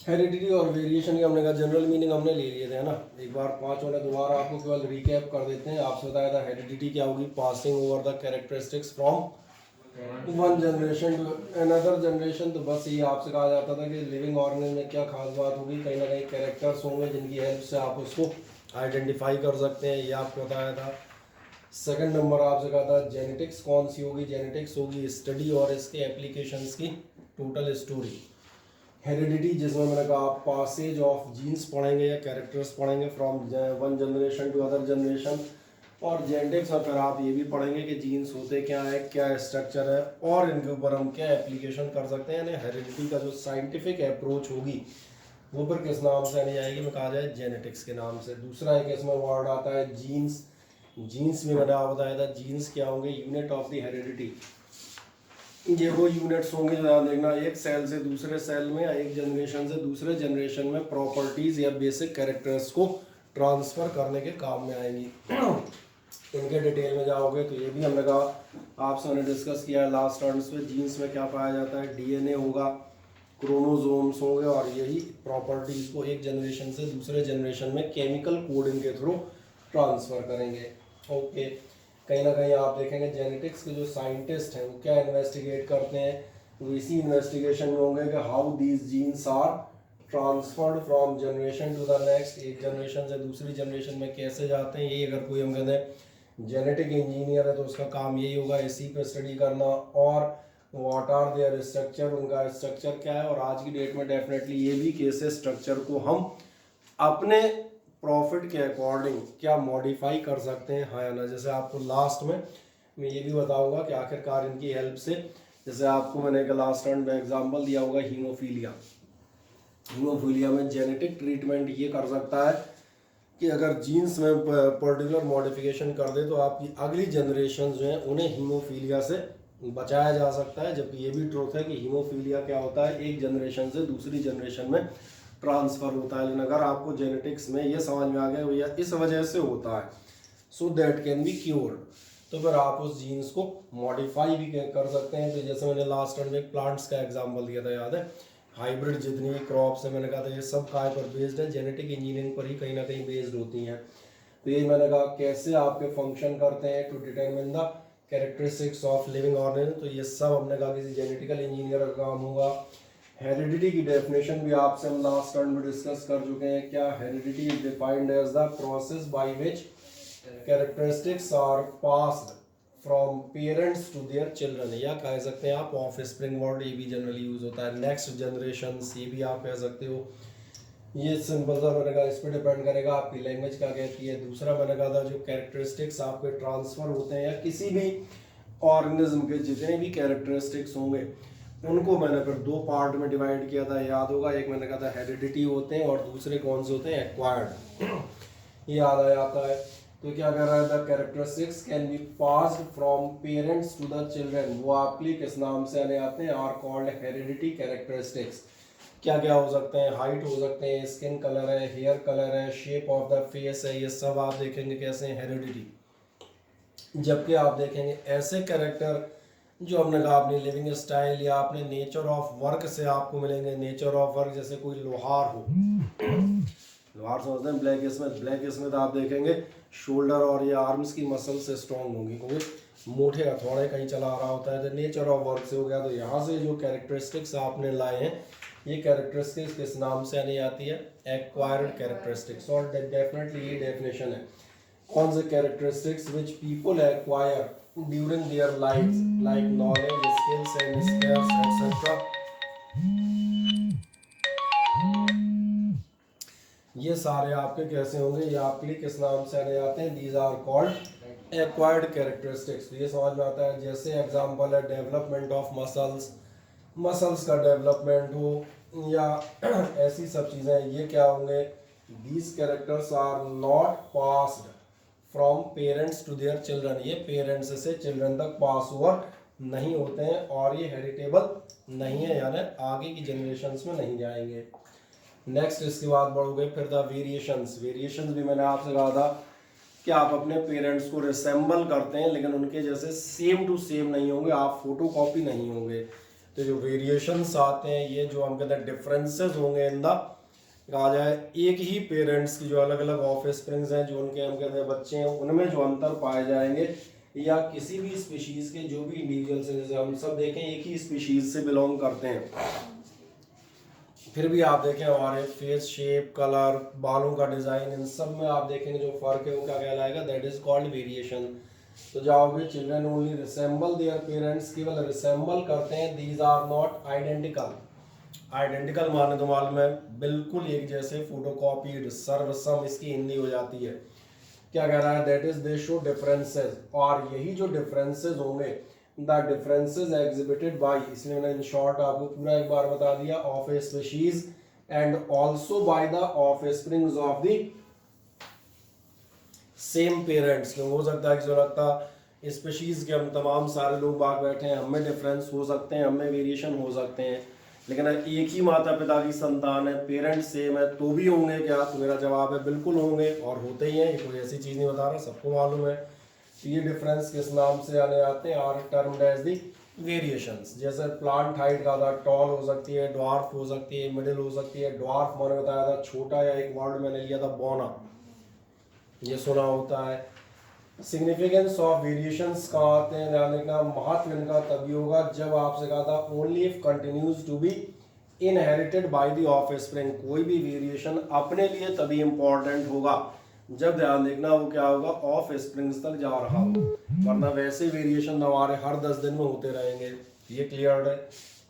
Heredity और variation की हमने कहा जनरल मीनिंग हमने ले लिए थे, है ना। एक बार पांच होने दोबारा आपको केवल रिकैप कर देते हैं। आपसे बताया था हेरिडिटी क्या होगी, passing over the characteristics from one generation to another generation. तो बस ये आपसे कहा जाता था कि लिविंग ऑर्गेनिज्म में क्या खास बात होगी, कहीं ना कहीं कैरेक्टर्स होंगे जिनकी हेल्प से आप उसको आइडेंटिफाई कर सकते हैं, ये आपको बताया था। सेकंड नंबर आपसे कहा था जेनेटिक्स कौन सी होगी, जेनेटिक्स होगी स्टडी और इसके एप्लीकेशंस की टोटल स्टोरी। हेरिडिटी जिसमें मैंने कहा पासेज ऑफ जीन्स पढ़ेंगे या कैरेक्टर्स पढ़ेंगे from one generation to other generation. और जेनेटिक्स और फिर आप ये भी पढ़ेंगे कि जीन्स होते क्या है, क्या स्ट्रक्चर है और इनके ऊपर हम क्या एप्लीकेशन कर सकते हैं। यानी हेरिडिटी का जो साइंटिफिक अप्रोच होगी वो फिर किस नाम से नहीं आएगी, मैं कहा जाए जेनेटिक्स के नाम से। दूसरा एक इसमें वर्ड आता है जीन्स। जीन्स भी मैंने आप बताया था, जीन्स क्या होंगे, यूनिट ऑफ द हेरिडिटी। ये वो यूनिट्स होंगे जो देखना एक सेल से दूसरे सेल में या एक जनरेशन से दूसरे जनरेशन में प्रॉपर्टीज या बेसिक कैरेक्टर्स को ट्रांसफर करने के काम में आएंगी। इनके डिटेल में जाओगे तो ये भी हमने कहा आपसे मैंने डिस्कस किया है लास्ट टर्म्स में। जीन्स में क्या पाया जाता है, डीएनए होगा, क्रोमोसोम्स होंगे और यही प्रॉपर्टीज को एक जनरेशन से दूसरे जनरेशन में केमिकल कोडिंग के थ्रू ट्रांसफर करेंगे। ओके, कहीं ना कहीं आप देखेंगे जेनेटिक्स के जो साइंटिस्ट हैं वो क्या इन्वेस्टिगेट करते हैं, वो इसी इन्वेस्टिगेशन में होंगे कि how these genes are transferred from generation to the next, एक जनरेशन से दूसरी जनरेशन में कैसे जाते हैं। यही अगर कोई हम कहते हैं जेनेटिक इंजीनियर है तो उसका काम यही होगा, इसी पे स्टडी करना। और व्हाट आर देयर स्ट्रक्चर, उनका स्ट्रक्चर क्या है। और आज की डेट में डेफिनेटली ये भी कैसे स्ट्रक्चर को हम अपने प्रॉफिट के अकॉर्डिंग क्या मॉडिफाई कर सकते हैं, हाँ या ना। जैसे आपको लास्ट में मैं ये भी बताऊंगा कि आखिरकार इनकी हेल्प से, जैसे आपको मैंने एक लास्ट टर्न में एग्जांपल दिया होगा हीमोफीलिया। हीमोफीलिया में जेनेटिक ट्रीटमेंट ये कर सकता है कि अगर जीन्स में पर्टिकुलर मॉडिफिकेशन कर दे तो आपकी अगली जनरेशन जो है उन्हें हीमोफीलिया से बचाया जा सकता है। जबकि ये भी ट्रूथ है कि हीमोफीलिया क्या होता है, एक जनरेशन से दूसरी जनरेशन में ट्रांसफ़र होता है। लेकिन अगर आपको जेनेटिक्स में ये समझ में आ गया भैया इस वजह से होता है, so that can be cured, तो फिर आप उस जीन्स को मॉडिफाई भी कर सकते हैं। तो जैसे मैंने लास्ट टाइम में प्लांट्स का एग्जांपल दिया था, याद है, हाइब्रिड जितनी भी क्रॉप्स है मैंने कहा था ये सब काय पर बेस्ड है, जेनेटिक इंजीनियरिंग पर ही कहीं ना कहीं बेस्ड होती हैं। तो ये मैंने कहा कैसे आपके फंक्शन करते हैं to determine the characteristics of living organism. तो ये सब हमने कहा किसी जेनेटिकल इंजीनियर का काम होगा। हेरिडिटी की डेफिनेशन भी आपसे हम लास्ट टर्न में डिस्कस कर चुके हैं। क्या heredity is defined as the process by which characteristics are passed from parents to their children, या कह सकते हैं आप ऑफ स्प्रिंग वर्ड, ये भी जनरली यूज होता है। नेक्स्ट जनरेशन ये भी आप कह सकते हो। ये सिंपल सा मैंने कहा इस पर डिपेंड करेगा आपकी लैंग्वेज क्या कहती है। दूसरा मैंने कहा था जो कैरेक्टरिस्टिक्स आपके ट्रांसफर होते हैं या किसी भी ऑर्गेनिज्म के जितने भी कैरेक्टरिस्टिक्स होंगे उनको मैंने फिर दो पार्ट में डिवाइड किया था, याद होगा। एक मैंने कहा था हेरिडिटी होते हैं और दूसरे कौन से होते हैं, एक्वायर्ड। ये याद आ जाता है। तो क्या कह रहा है, the characteristics can be passed from parents to the children, वो आपके किस नाम से आने आते हैं, आर कॉल्ड हेरिडिटी कैरेक्टरिस्टिक्स। क्या क्या हो सकते हैं, हाइट हो सकते हैं, स्किन कलर है, हेयर कलर है, शेप ऑफ द फेस है, ये सब आप देखेंगे कैसे हैं, हेरिडिटी। जबकि आप देखेंगे ऐसे कैरेक्टर जो हमने कहा अपनी लिविंग स्टाइल या अपने नेचर ऑफ वर्क से आपको मिलेंगे। नेचर ऑफ वर्क जैसे कोई लोहार हो, लोहार समझते हैं, ब्लैक स्मिथ। ब्लैक स्मिथ आप देखेंगे शोल्डर और ये आर्म्स की मसल से स्ट्रॉन्ग होंगी क्योंकि मोटे हथौड़े कहीं चला रहा होता है। तो नेचर ऑफ वर्क से हो गया। तो यहाँ से जो कैरेक्टरिस्टिक्स आपने लाए हैं ये कैरेक्टरिस्टिक्स किस नाम से आने आती है, एक्वायर्ड कैरेक्टरिस्टिक्स। और डेफिनेटली ये डेफिनेशन है कौन से characteristics which people acquire during their life, like knowledge, skills and skills etcetera. ये सारे आपके कैसे होंगे, ये आपके लिए किस नाम से आने जाते हैं, these are called acquired characteristics. ये समझ में आता है। जैसे एग्जांपल है डेवलपमेंट ऑफ मसल्स, मसल्स का डेवलपमेंट हो या ऐसी सब चीज़ें, ये क्या होंगे, these characters are not passed from parents to their children, ये पेरेंट्स से चिल्ड्रन तक पास ओवर नहीं होते हैं और ये हेरिटेबल नहीं है, यानी आगे की जनरेशन्स में नहीं जाएंगे। नेक्स्ट इसके बाद बढ़ोगे फिर द वेरिएशंस। वेरिएशंस भी मैंने आपसे कहा था कि आप अपने पेरेंट्स को रिसेंबल करते हैं लेकिन उनके जैसे सेम टू सेम नहीं होंगे, आप फोटो कॉपी नहीं होंगे। तो जो वेरिएशंस आते हैं ये जो हम कहते हैं डिफरेंसेस होंगे इन द, कहा जाए एक ही पेरेंट्स की जो अलग अलग ऑफ स्प्रिंग्स हैं, जो उनके हम कहते हैं बच्चे हैं, उनमें जो अंतर पाए जाएंगे, या किसी भी स्पीशीज के जो भी इंडिविजुअल्स हैं, जैसे हम सब देखें एक ही स्पीशीज से बिलोंग करते हैं, फिर भी आप देखें हमारे फेस शेप, कलर, बालों का डिजाइन, इन सब में आप देखेंगे जो फर्क है वो क्या कहलाएगा, दैट इज कॉल्ड वेरिएशन। तो जाओगे children only resemble their parents, केवल रिसेंबल करते हैं, these are not identical. Identical माने तो मालूम है बिल्कुल एक जैसे, फोटोकॉपीड, सर्वसम इसकी हिंदी हो जाती है। क्या कह रहा है, that is they show differences, और यही जो डिफरेंसेस होंगे, द डिफरेंसेस एग्जिबिटेड बाय, इसलिए मैंने इन शॉर्ट आपको पूरा एक बार बता दिया, of A species and also by the of springs of the same parents. क्यों हो सकता है कि जो लगता स्पीशीज के हम तमाम सारे लोग बाग बैठे हैं, हमें डिफरेंस हो सकते हैं, हमें वेरिएशन हो सकते हैं, लेकिन एक ही माता पिता की संतान है, पेरेंट्स सेम है, तो भी होंगे क्या, तो मेरा जवाब है बिल्कुल होंगे, और होते ही हैं, ये कोई ऐसी चीज़ नहीं बता रहा, सबको मालूम है। तो ये डिफरेंस किस नाम से आने आते हैं, are termed as the variations. जैसे प्लांट हाइट का था, टॉल हो सकती है, ड्वार्फ हो सकती है, मिडिल हो सकती है। ड्वार्फ मैंने बताया था छोटा, या एक वर्ड मैंने लिया था बोना, ये सुना होता है। सिग्निफिकेंस ऑफ वेरिएशंस कहाँ आते हैं, ध्यान रखना, महत्व इनका तभी होगा जब आपसे कहा था only if continues to be inherited by the offspring. कोई भी वेरिएशन अपने लिए तभी इंपॉर्टेंट होगा जब, ध्यान देखना, वो क्या होगा, ऑफ स्प्रिंग्स तक जा रहा हो, वरना वैसे वेरिएशन हमारे हर 10 दिन में होते रहेंगे। ये क्लियर है?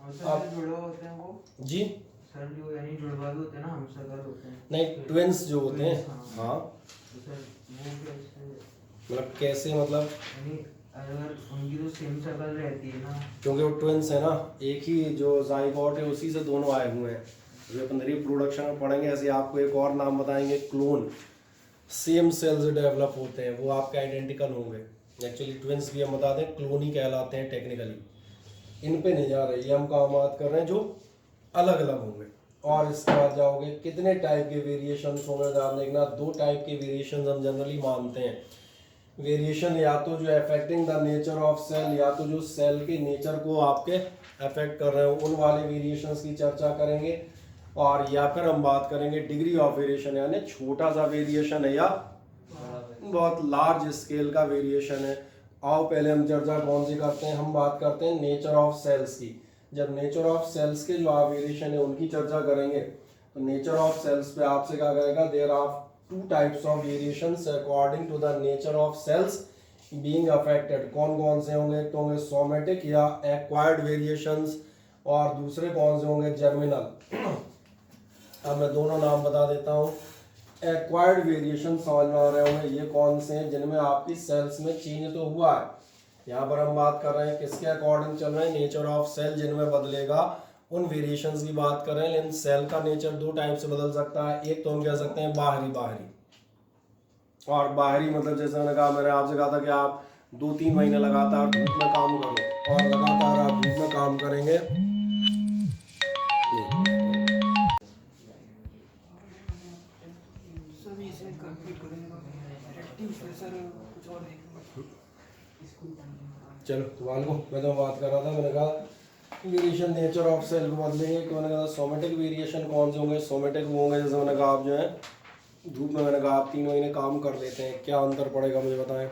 अब जुड़वा होते हैं वो जी सर, जो यानी जुड़वा भी होते हैं ना, हमशक्ल होते हैं, नहीं, ट्विंस जो होते हैं, Twins, हाँ, तो सर वो कैसे, मतलब कैसे, मतलब यानी अगर उनकी तो सेम शक्ल रहती है ना, क्योंकि वो ट्विंस है ना, एक ही जो जाइगोट है उसी से दोनों आए हुए हैं। जो अपन रिप्रोडक्शन में पढ़ेंगे, ऐसे आपको एक और नाम बताएंगे, क्लोन, सेम सेल्स डेवलप होते हैं, वो आपके आइडेंटिकल होंगे। एक्चुअली ट्विंस भी हम बता दें क्लोन ही कहलाते हैं टेक्निकली। इन पे नहीं जा रहे, ये हम काम बात कर रहे हैं जो अलग अलग होंगे। और इसके बाद जाओगे कितने टाइप के वेरिएशंस होंगे, ध्यान देखना, 2 टाइप के वेरिएशंस हम जनरली मानते हैं। वेरिएशन या तो जो affecting the nature of cell, या तो जो सेल के नेचर को आपके अफेक्ट कर रहे हो, उन वाले वेरिएशंस की चर्चा करेंगे। और या फिर हम बात करेंगे डिग्री ऑफ वेरिएशन, यानी छोटा सा वेरिएशन है या बहुत लार्ज स्केल का वेरिएशन है। आओ पहले हम चर्चा कौन सी करते हैं, हम बात करते हैं नेचर ऑफ सेल्स की। जब नेचर ऑफ सेल्स के जो वेरिएशन है उनकी चर्चा करेंगे, तो नेचर ऑफ सेल्स पे आपसे कहा जाएगा there are 2 types of variations according to the nature of cells being affected. कौन कौन से होंगे, तो होंगे सोमेटिक या एक्वायर्ड वेरिएशंस, और दूसरे कौन से होंगे, जर्मिनल। अब मैं दोनों नाम बता देता हूँ। एक्वायर्ड वेरिएशन समझ में आ रहे होंगे, ये कौन से हैं, जिनमें आपकी सेल्स में चेंज तो हुआ है। यहाँ पर हम बात कर रहे हैं किसके अकॉर्डिंग चल रहे हैं, नेचर ऑफ सेल जिनमें बदलेगा, उन वेरिएशंस की बात कर रहे हैं। लेकिन सेल का नेचर 2 टाइप से बदल सकता है। एक तो हम कह सकते हैं बाहरी, और बाहरी मतलब जैसे मैंने कहा, मैंने आपसे कहा था कि आप 2-3 महीने लगातार धूप में काम करो, और लगातार आप धूप में काम करेंगे, चलो सवाल को मैं तो बात कर रहा था, मैंने कहा वेरिएशन नेचर ऑफ सेल को बदलेंगे। तो मैंने कहा सोमेटिक वेरिएशन कौन से होंगे, सोमेटिक वो होंगे जैसे मैंने कहा आप जो है धूप में, मैंने कहा आप 3 महीने काम कर लेते हैं, क्या अंतर पड़ेगा मुझे बताएं,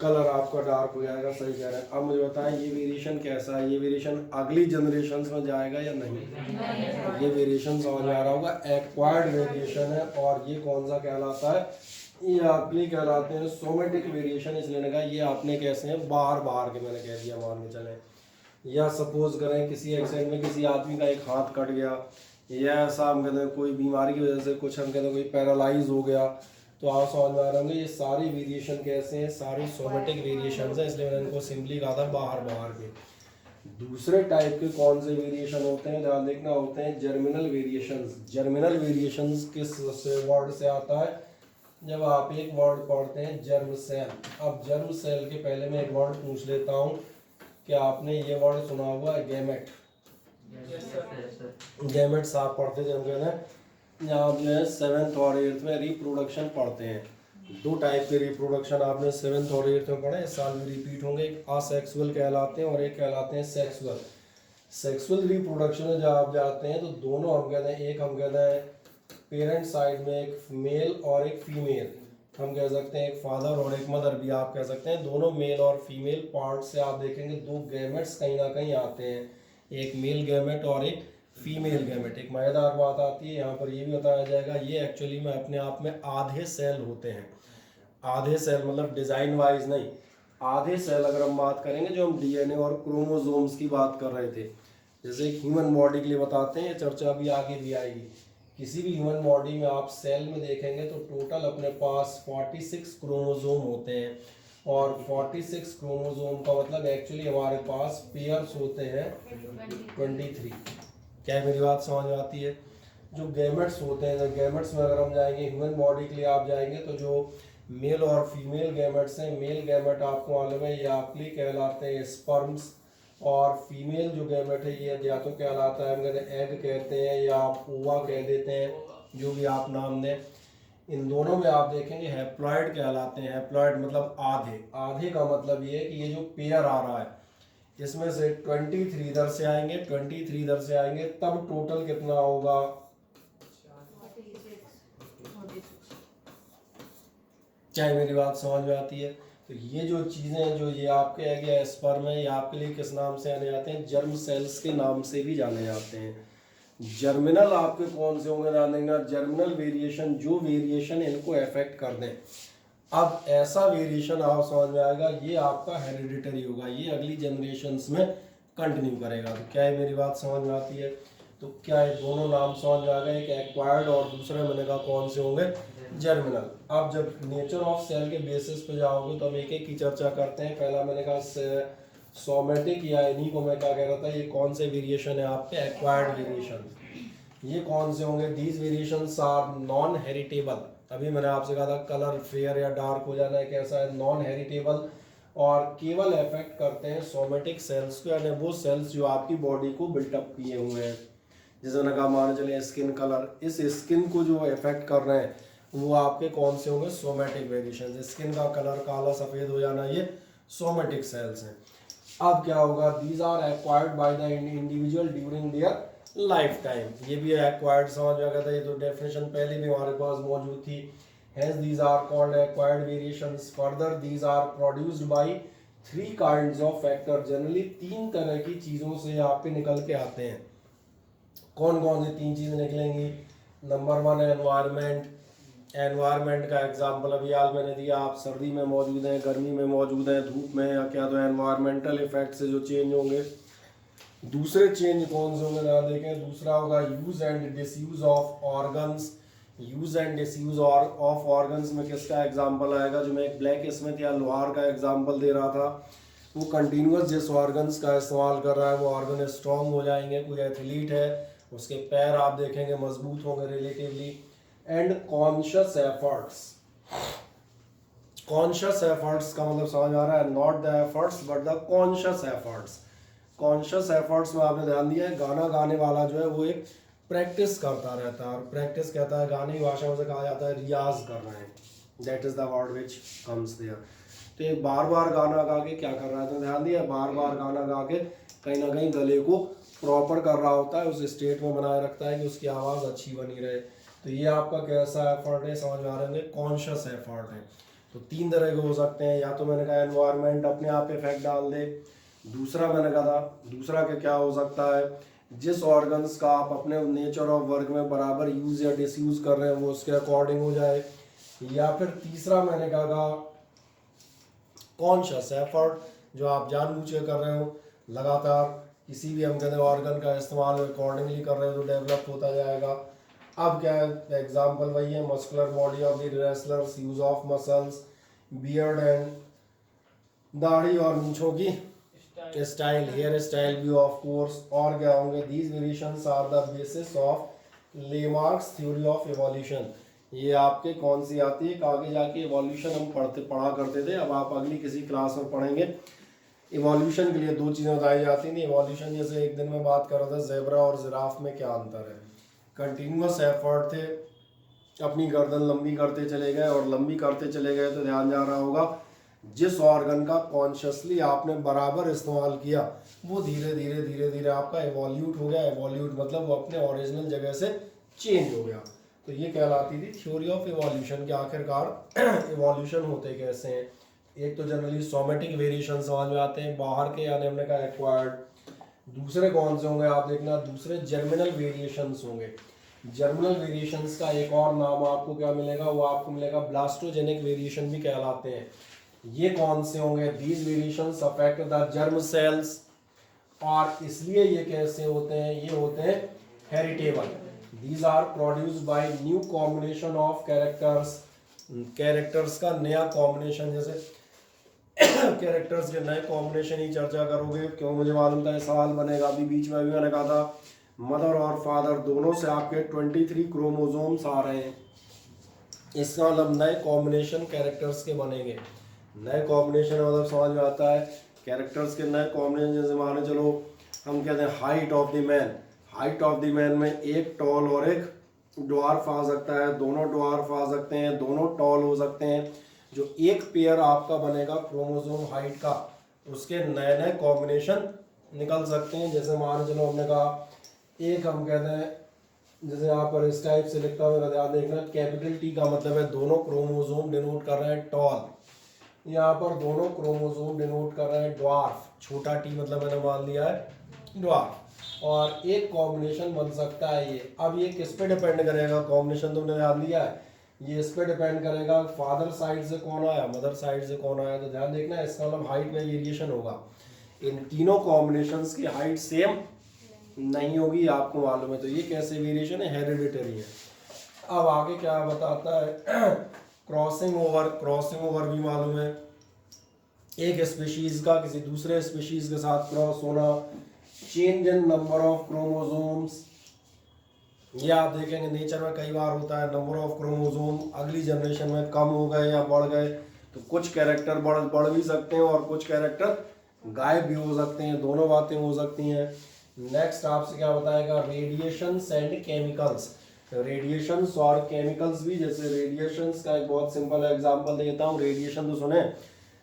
कलर आपका डार्क हो जाएगा, सही कह रहे हैं। अब मुझे बताएं ये वेरिएशन कैसा है, ये वेरिएशन अगली जनरेशन में जाएगा या नहीं, ये वेरिएशन समझ में आ रहा होगा, एक्वायर्ड वेरिएशन है। और ये कौन सा कहलाता है, ये आपने कहलाते हैं सोमेटिक वेरिएशन। इसलिए मैंने कहा ये आपने कैसे हैं, बाहर के, मैंने कह दिया मान के चले। या सपोज करें किसी एक्सीडेंट में किसी आदमी का एक हाथ कट गया, या ऐसा हम कहते हैं कोई बीमारी की वजह से कुछ हम कहते हैं कोई पैरालाइज हो गया, तो आप समझ में आ रहे होंगे ये सारी वेरिएशन कैसे हैं, सारी सोमेटिक वेरिएशन हैं। इसलिए मैंने इनको सिंपली कहा था बाहर के। दूसरे टाइप के कौन से वेरिएशन होते हैं, ध्यान देखना, होते हैं जर्मिनल वेरिएशंस। जर्मिनल वेरिएशंस किस वर्ड से आता है, जब आप एक वर्ड पढ़ते हैं जर्म सेल। अब जर्म सेल के पहले मैं एक वर्ड पूछ लेता हूँ, क्या आपने ये वर्ड सुना हुआ है, गैमेट? गैमेट्स आप पढ़ते थे, हम कहते हैं आप जो है 7th और 8th में रिप्रोडक्शन पढ़ते हैं, दो टाइप के रिप्रोडक्शन आपने 7th और 8th में पढ़े, इस साल भी रिपीट होंगे। एक असेक्सुअल कहलाते हैं और एक कहलाते हैं सेक्सुअल। सेक्सुअल रिप्रोडक्शन में जब आप जाते हैं तो दोनों हम कहते हैं, एक हम कहते हैं पेरेंट साइड में एक मेल और एक फीमेल, हम कह सकते हैं एक फादर और एक मदर भी आप कह सकते हैं, दोनों मेल और फीमेल पार्ट से आप देखेंगे दो गैमेट्स कहीं ना कहीं आते हैं, एक मेल गैमेट और एक फीमेल गैमेट। एक मजेदार बात आती है यहाँ पर ये भी बताया जाएगा, ये एक्चुअली में अपने आप में आधे सेल होते हैं। आधे सेल मतलब डिज़ाइन वाइज नहीं, आधे सेल अगर हम बात करेंगे, जो हम डीएनए और क्रोमोसोम्स की बात कर रहे थे, जैसे ह्यूमन बॉडी के लिए बताते हैं, चर्चा भी आगे भी आएगी। किसी भी ह्यूमन बॉडी में आप सेल में देखेंगे तो टोटल अपने पास 46 क्रोमोसोम होते हैं, और 46 क्रोमोसोम का मतलब एक्चुअली हमारे पास पेयर्स होते हैं 23। क्या मेरी बात समझ में आती है? जो गैमेट्स होते हैं, गैमेट्स में अगर हम जाएंगे ह्यूमन बॉडी के लिए आप जाएंगे तो जो मेल और फीमेल गैमेट्स हैं, मेल गैमेट आपको मालूम है ये आपके कहलाते हैं स्पर्म्स, और फीमेल जो गैमेट है ये या तो कहलाता है हम कहते हैं एग कहते हैं, या आप ओवा कह देते हैं, जो भी आप नाम दें। इन दोनों में आप देखेंगे हैप्लॉइड कहलाते हैं। हैप्लॉइड मतलब आधे, आधे का मतलब ये है कि ये जो पेयर आ रहा है इसमें से 23 इधर से आएंगे, 23 इधर से आएंगे, तब टोटल कितना होगा? क्या मेरी बात समझ में आती है? तो ये जो चीज़ें जो ये आपके एग या स्पर्म है, ये आपके लिए किस नाम से जाने जाते हैं? जर्म सेल्स के नाम से भी जाने जाते हैं। जर्मिनल आपके कौन से होंगे ध्यान देंगे, जर्मिनल वेरिएशन, जो वेरिएशन इनको अफेक्ट कर दें। अब ऐसा वेरिएशन आप समझ में आएगा, ये आपका हेरिडिटरी होगा, ये अगली जनरेशन्स में कंटिन्यू करेगा। तो क्या है मेरी बात समझ में आती है? तो क्या है, दोनों नाम समझ में आ गए, एक एक्वायर्ड और दूसरे मैंने कहा कौन से होंगे? जर्मिनल। अब जब नेचर ऑफ सेल के बेसिस पे जाओगे तो हम एक एक की चर्चा करते हैं। पहला मैंने कहा सोमेटिक, या इन्हीं को मैं क्या कह रहा था, ये कौन से वेरिएशन है आपके? Acquired variation. ये कौन से होंगे? These variations are non heritable. अभी मैंने आपसे कहा था कलर फेयर या डार्क हो जाना है, कैसा है? नॉन हेरिटेबल, और केवल इफेक्ट करते हैं सोमेटिक सेल्स को, यानी वो सेल्स जो आपकी बॉडी को बिल्टअप किए हुए हैं। जैसे मैंने कहा मान चलिए स्किन कलर, इस स्किन को जो इफेक्ट कर रहे हैं वो आपके कौन से होंगे? Somatic variation. स्किन का कलर काला सफ़ेद हो जाना, ये सोमेटिक सेल्स हैं। अब क्या होगा? These are acquired by the individual during their life time. ये भी एक्वायर्ड समझ में आ गया था, ये तो डेफिनेशन पहले भी हमारे पास मौजूद थी। Hence these are called acquired variations. Further these are produced by 3 kinds of factor. Generally 3 तरह की चीज़ों से आप पे निकल के आते हैं। कौन कौन सी 3 चीज़ें निकलेंगी? नंबर 1 है एनवायरनमेंट। एनवायरनमेंट का एग्जाम्पल अभी आज मैंने दिया, आप सर्दी में मौजूद हैं, गर्मी में मौजूद हैं, धूप में, या क्या तो एनवायरमेंटल इफेक्ट से जो चेंज होंगे। दूसरे चेंज कौन से होंगे ध्यान देखें। दूसरा होगा use and disuse of organs. Use and disuse of organs में किसका एग्जाम्पल आएगा? जो मैं एक ब्लैक स्मिथ या लोहार का एग्जाम्पल दे रहा था, वो कंटिन्यूस जिस ऑर्गन्स का इस्तेमाल कर रहा है वो ऑर्गन स्ट्रॉन्ग हो जाएंगे। कोई एथलीट है, उसके पैर आप देखेंगे मजबूत होंगे relatively. And conscious efforts. Conscious efforts का मतलब समझ आ रहा है? Not the efforts but the conscious efforts. Conscious efforts में आपने ध्यान दिया है, गाना गाने वाला जो है वो एक प्रैक्टिस करता रहता है, और प्रैक्टिस कहता है, गाने की भाषा में से कहा जाता है रियाज कर रहे हैं। That is the word which comes there. तो ये बार बार गाना गा के क्या कर रहा है? तो ध्यान दिया, बार बार गाना गा के कहीं ना कहीं गले को प्रॉपर कर रहा होता है, उस स्टेट में बनाए रखता है कि उसकी आवाज़ अच्छी बनी रहे। तो ये आपका कैसा एफर्ट है? समझ में आ रहे हैं? कॉन्शियस एफर्ट है। तो 3 तरह के हो सकते हैं, या तो मैंने कहा एनवायरनमेंट अपने आप इफेक्ट डाल दे। दूसरा मैंने कहा था, दूसरा के क्या हो सकता है? जिस ऑर्गन्स का आप अपने नेचर ऑफ वर्क में बराबर यूज या डिसयूज कर रहे हैं वो उसके अकॉर्डिंग हो जाए। या फिर तीसरा मैंने कहा कॉन्शियस एफर्ट, जो आप जानबूझ के कर रहे हो, लगातार किसी भी हम कहते हैं ऑर्गन का इस्तेमाल अकॉर्डिंगली कर रहे हो तो डेवलप होता जाएगा। अब क्या है? एग्जाम्पल वही है, muscular body of the wrestlers, use of muscles, beard and दाढ़ी और मूंछों की स्टाइल, हेयर स्टाइल भी ऑफ कोर्स। और क्या होंगे? These variations are the basis of Lamarck's theory of evolution. ये आपके कौन सी आती है? आगे जाके एवोल्यूशन हम पढ़ा करते थे, अब आप अगली किसी क्लास में पढ़ेंगे। इवोल्यूशन के लिए 2 चीज़ें बताई जाती थी। इवोल्यूशन जैसे एक दिन में बात कर रहा था जेब्रा और जिराफ में क्या अंतर है। कंटिन्यूस एफर्ट थे, अपनी गर्दन लंबी करते चले गए और लंबी करते चले गए तो ध्यान जा रहा होगा जिस ऑर्गन का कॉन्शियसली आपने बराबर इस्तेमाल किया वो धीरे धीरे धीरे धीरे आपका एवोल्यूट हो गया। एवोल्यूट मतलब वो अपने ओरिजिनल जगह से चेंज हो गया। तो ये कहलाती थी थ्योरी ऑफ इवोल्यूशन के आखिरकार इवोल्यूशन होते कैसे हैं। एक तो जनरली सोमेटिक वेरिएशन समझ में आते हैं बाहर के, यानी हमने कहा एक्वायर्ड। दूसरे कौन से होंगे आप देखना, दूसरे जर्मिनल वेरिएशंस होंगे। जर्मिनल वेरिएशंस का एक और नाम आपको क्या मिलेगा, वो आपको मिलेगा ब्लास्टोजेनिक वेरिएशन भी कहलाते हैं। ये कौन से होंगे, these variations affect the germ cells, और इसलिए ये कैसे होते हैं, ये होते हैं heritable. These are produced by new combination of characters, characters का नया कॉम्बिनेशन। जैसे कैरेक्टर्स के नए कॉम्बिनेशन ही चर्चा करोगे, क्यों मुझे मालूम था सवाल बनेगा। अभी बीच में भी मैंने कहा था मदर और फादर दोनों से आपके 23 क्रोमोसोम्स आ रहे हैं। इसका मतलब नए कॉम्बिनेशन कैरेक्टर्स के बनेंगे। नए कॉम्बिनेशन मतलब समझ में आता है कैरेक्टर्स के नए कॉम्बिनेशन। जैसे मान चलो हम कहते हैं height of the man, height of the man में एक टॉल और एक ड्वार्फ आ सकता है, दोनों ड्वार्फ आ सकते हैं, दोनों टॉल हो सकते हैं। जो एक पेयर आपका बनेगा क्रोमोसोम हाइट का, उसके नए नए कॉम्बिनेशन निकल सकते हैं। जैसे मान चलो हमने कहा एक हम कहते हैं, जैसे यहाँ पर इस टाइप से लिखता हूँ, ध्यान देखना, कैपिटल टी का मतलब है दोनों क्रोमोसोम डिनोट कर रहे हैं टॉल, यहाँ पर दोनों क्रोमोसोम डिनोट कर रहे हैं ड्वार्फ, छोटा टी मतलब मैंने मान लिया है ड्वार्फ। और एक कॉम्बिनेशन बन सकता है ये। अब ये किस पे डिपेंड करेगा, कॉम्बिनेशन तुमने ध्यान दिया है, ये इस पे डिपेंड करेगा फादर साइड से कौन आया, मदर साइड से कौन आया। तो ध्यान देखना इसका मतलब हाइट में वेरिएशन होगा। इन तीनों कॉम्बिनेशंस की हाइट सेम नहीं होगी, आपको मालूम है। तो ये कैसे वेरिएशन है, हेरिडिटरी है। अब आगे क्या बताता है क्रॉसिंग ओवर, क्रॉसिंग ओवर भी मालूम है, एक स्पीशीज का किसी दूसरे स्पीशीज के साथ क्रॉस होना। Change in number of chromosomes, ये आप देखेंगे नेचर में कई बार होता है, नंबर ऑफ क्रोमोसोम अगली जनरेशन में कम हो गए या बढ़ गए। तो कुछ कैरेक्टर बढ़ भी सकते हैं और कुछ कैरेक्टर गायब भी हो सकते हैं, दोनों बातें हो सकती हैं। नेक्स्ट आपसे क्या बताएगा, रेडिएशंस एंड केमिकल्स। रेडिएशंस और केमिकल्स भी, जैसे रेडिएशंस का एक बहुत सिंपल एग्जांपल देता हूँ। रेडिएशन तो सुने,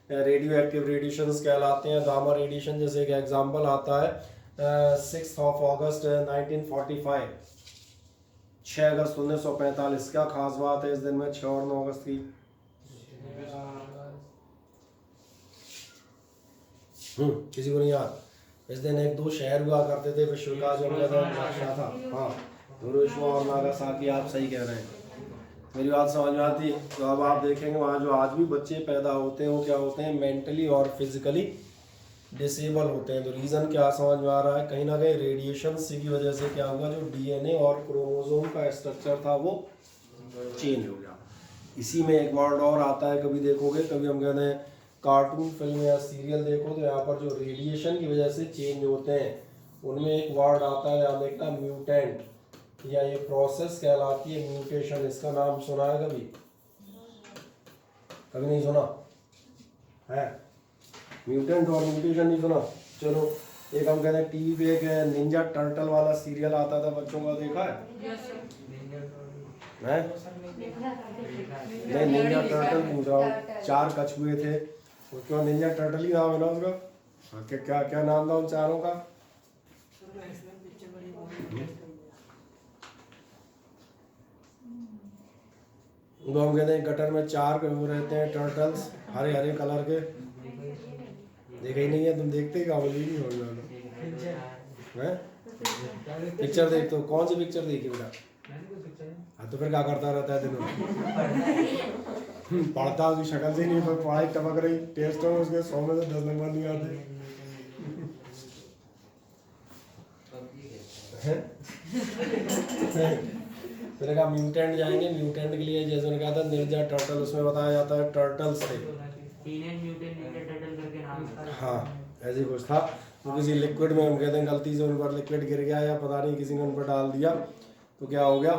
रेडियो एक्टिव रेडिएशंस कहलाते हैं। गामा रेडिएशन जैसे एक एग्जांपल आता है 6 अगस्त 1945, 6 अगस्त 1945। क्या खास बात है इस दिन में 6 और 9 अगस्त की? किसी को नहीं याद? इस दिन एक दो शहर हुआ करते थे विश्व का, जो नक्शा था। हाँ, हिरोशिमा और नागासाकी, आप सही कह रहे हैं, मेरी बात समझ में आती है। तो अब आप देखेंगे वहाँ जो आज भी बच्चे पैदा होते हैं वो क्या होते हैं, मेंटली और फिजिकली डिसेबल होते हैं। तो रीज़न क्या समझ में आ रहा है, कहीं ना कहीं रेडिएशन की वजह से क्या हुआ, जो डीएनए और क्रोमोसोम का स्ट्रक्चर था वो चेंज हो गया। इसी में एक वर्ड और आता है, कभी देखोगे, कभी हम कहते हैं कार्टून फिल्म या सीरियल देखो तो यहाँ पर जो रेडिएशन की वजह से चेंज होते हैं उनमें एक वर्ड आता है, यहाँ देखना म्यूटेंट, या ये प्रोसेस कहलाती है म्यूटेशन। इसका नाम सुना है कभी? कभी नहीं सुना है? म्यूटेंट और म्यूटेशन नहीं सुना? चलो एक हम कहते हैं टीवी पे एक निंजा टर्टल वाला सीरियल आता था बच्चों का, देखा है? नहीं, निंजा टर्टल पूछ रहा हूँ। 4 कछुए थे, उसका निंजा टर्टल ही नाम है ना उसका? हाँ, क्या क्या नाम था उन चारों का? वो हम कहते हैं गटर में 4 वो रहते हैं टर्टल्स, हरे हरे कलर के। देखा ही नहीं है तुम? देखते क्या बोली नहीं होगा हैं? पिक्चर देखते हो? कौन सी पिक्चर देखी बेटा? हाँ, तो फिर क्या करता रहता है दिन में? पढ़ता उसकी शक्ल से ही नहीं, पर पढ़ाई टपक रही, टेस्ट हो उसके 100 में से 10 नंबर नहीं आते। मैंने कहा म्यूटेंट जाएंगे, म्यूटेंट के लिए जैसे मैंने कहा था निंजा टर्टल, उसमें बताया जाता है टर्टल्स थे। हाँ, ऐसे कुछ था। वो किसी लिक्विड में, हम कहते हैं गलती से उन पर लिक्विड गिर गया या पता नहीं किसी ने उन पर डाल दिया, तो क्या हो गया,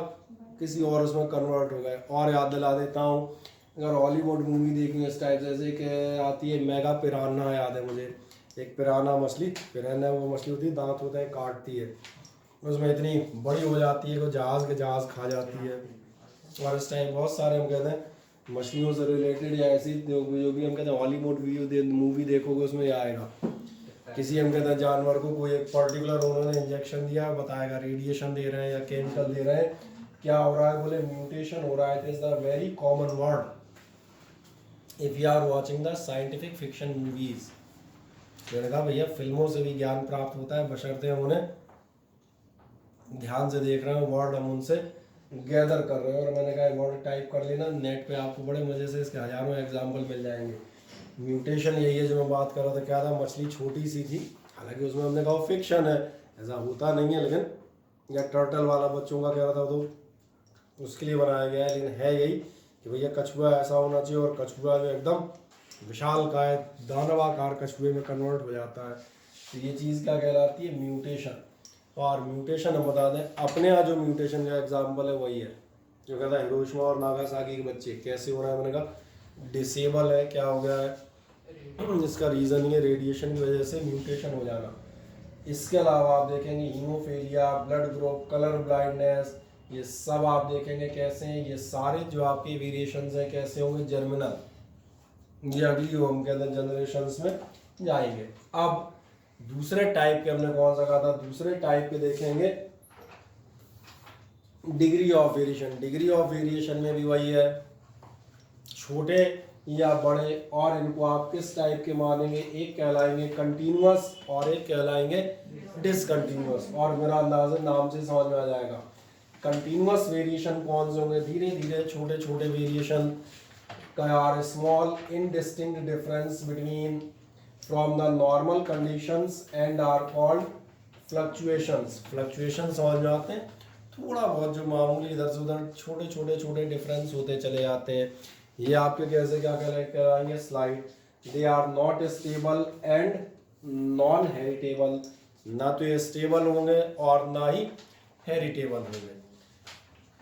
किसी और उसमें कन्वर्ट हो गए। और याद दिला देता हूँ, अगर हॉलीवुड मूवी देखनी इस टाइप, जैसे कि आती है मेगा पिराना, याद है मुझे, एक पिराना मछली, पिराना वो मछली होती है, दांत होता है, काटती है, उसमें इतनी बड़ी हो जाती है कि जहाज़ के जहाज़ खा जाती है। और इस टाइप बहुत सारे हम कहते हैं मछलियों से रिलेटेड या ऐसी जो भी हम कहते हैं हॉलीवुड मूवी देखोगे उसमें यह आएगा। किसी हम कहते हैं जानवर को कोई एक पर्टिकुलर उन्होंने इंजेक्शन दिया, बताएगा रेडिएशन दे रहे हैं या केमिकल दे रहे हैं, क्या हो रहा है, बोले म्यूटेशन हो रहा है। It is the very common word if you are watching the scientific fiction movies. मैंने कहा भैया फिल्मों से भी ज्ञान प्राप्त होता है, बशर्ते हम उन्हें ध्यान से देख रहे हैं, वर्ड हम उनसे गैदर कर रहे हैं। और मैंने कहा वर्ड टाइप कर लेना, नेट पे आपको बड़े मज़े से इसके हज़ारों एग्जाम्पल मिल जाएंगे। म्यूटेशन यही है जो मैं बात कर रहा था, क्या था, मछली छोटी सी थी, हालांकि उसमें हमने कहा फिक्शन है, ऐसा होता नहीं है, लेकिन या टर्टल वाला बच्चों का कह रहा था तो उसके लिए बनाया गया है, लेकिन है यही कि भैया कछुआ ऐसा होना चाहिए, और कछुआ जो एकदम विशाल काय दानवाकार कछुए में कन्वर्ट हो जाता है। तो ये चीज़ क्या कहलाती है, म्यूटेशन। और म्यूटेशन हम बता दें अपने यहाँ जो म्यूटेशन का एग्जाम्पल है वही है जो कहता है हिरोशिमा और नागासाकी के बच्चे कैसे हो रहा है। मैंने कहा डिसेबल है, क्या हो गया है, इसका रीज़न ये रेडिएशन की वजह से म्यूटेशन हो जाना। इसके अलावा आप देखेंगे haemophilia, blood group, colour blindness, ये सब आप देखेंगे कैसे हैं, ये सारे जो आपके वेरिएशंस हैं कैसे होंगे, जर्मिनल। ये अगली हम कहते हैं जनरेशंस में जाएंगे। अब दूसरे टाइप के हमने कौन सा कहा था, दूसरे टाइप के देखेंगे degree of variation. Degree of variation में भी वही है, छोटे या बड़े, और इनको आप किस टाइप के मानेंगे, एक कहलाएंगे कंटिन्यूअस और एक कहलाएंगे डिसकंटिन्यूअस। और मेरा अंदाजा नाम से समझ में आ जाएगा। कंटिन्यूअस वेरिएशन कौन से होंगे, धीरे धीरे छोटे छोटे variation are small indistinct difference between from the normal conditions and are called fluctuations। fluctuations समझ में आते हैं, थोड़ा बहुत जो मामूली इधर से उधर छोटे छोटे छोटे डिफरेंस होते चले जाते हैं। ये आपके कैसे क्या कहलाएंगे, slide. They are not stable and non heritable, ना तो ये स्टेबल होंगे और ना ही हेरिटेबल होंगे।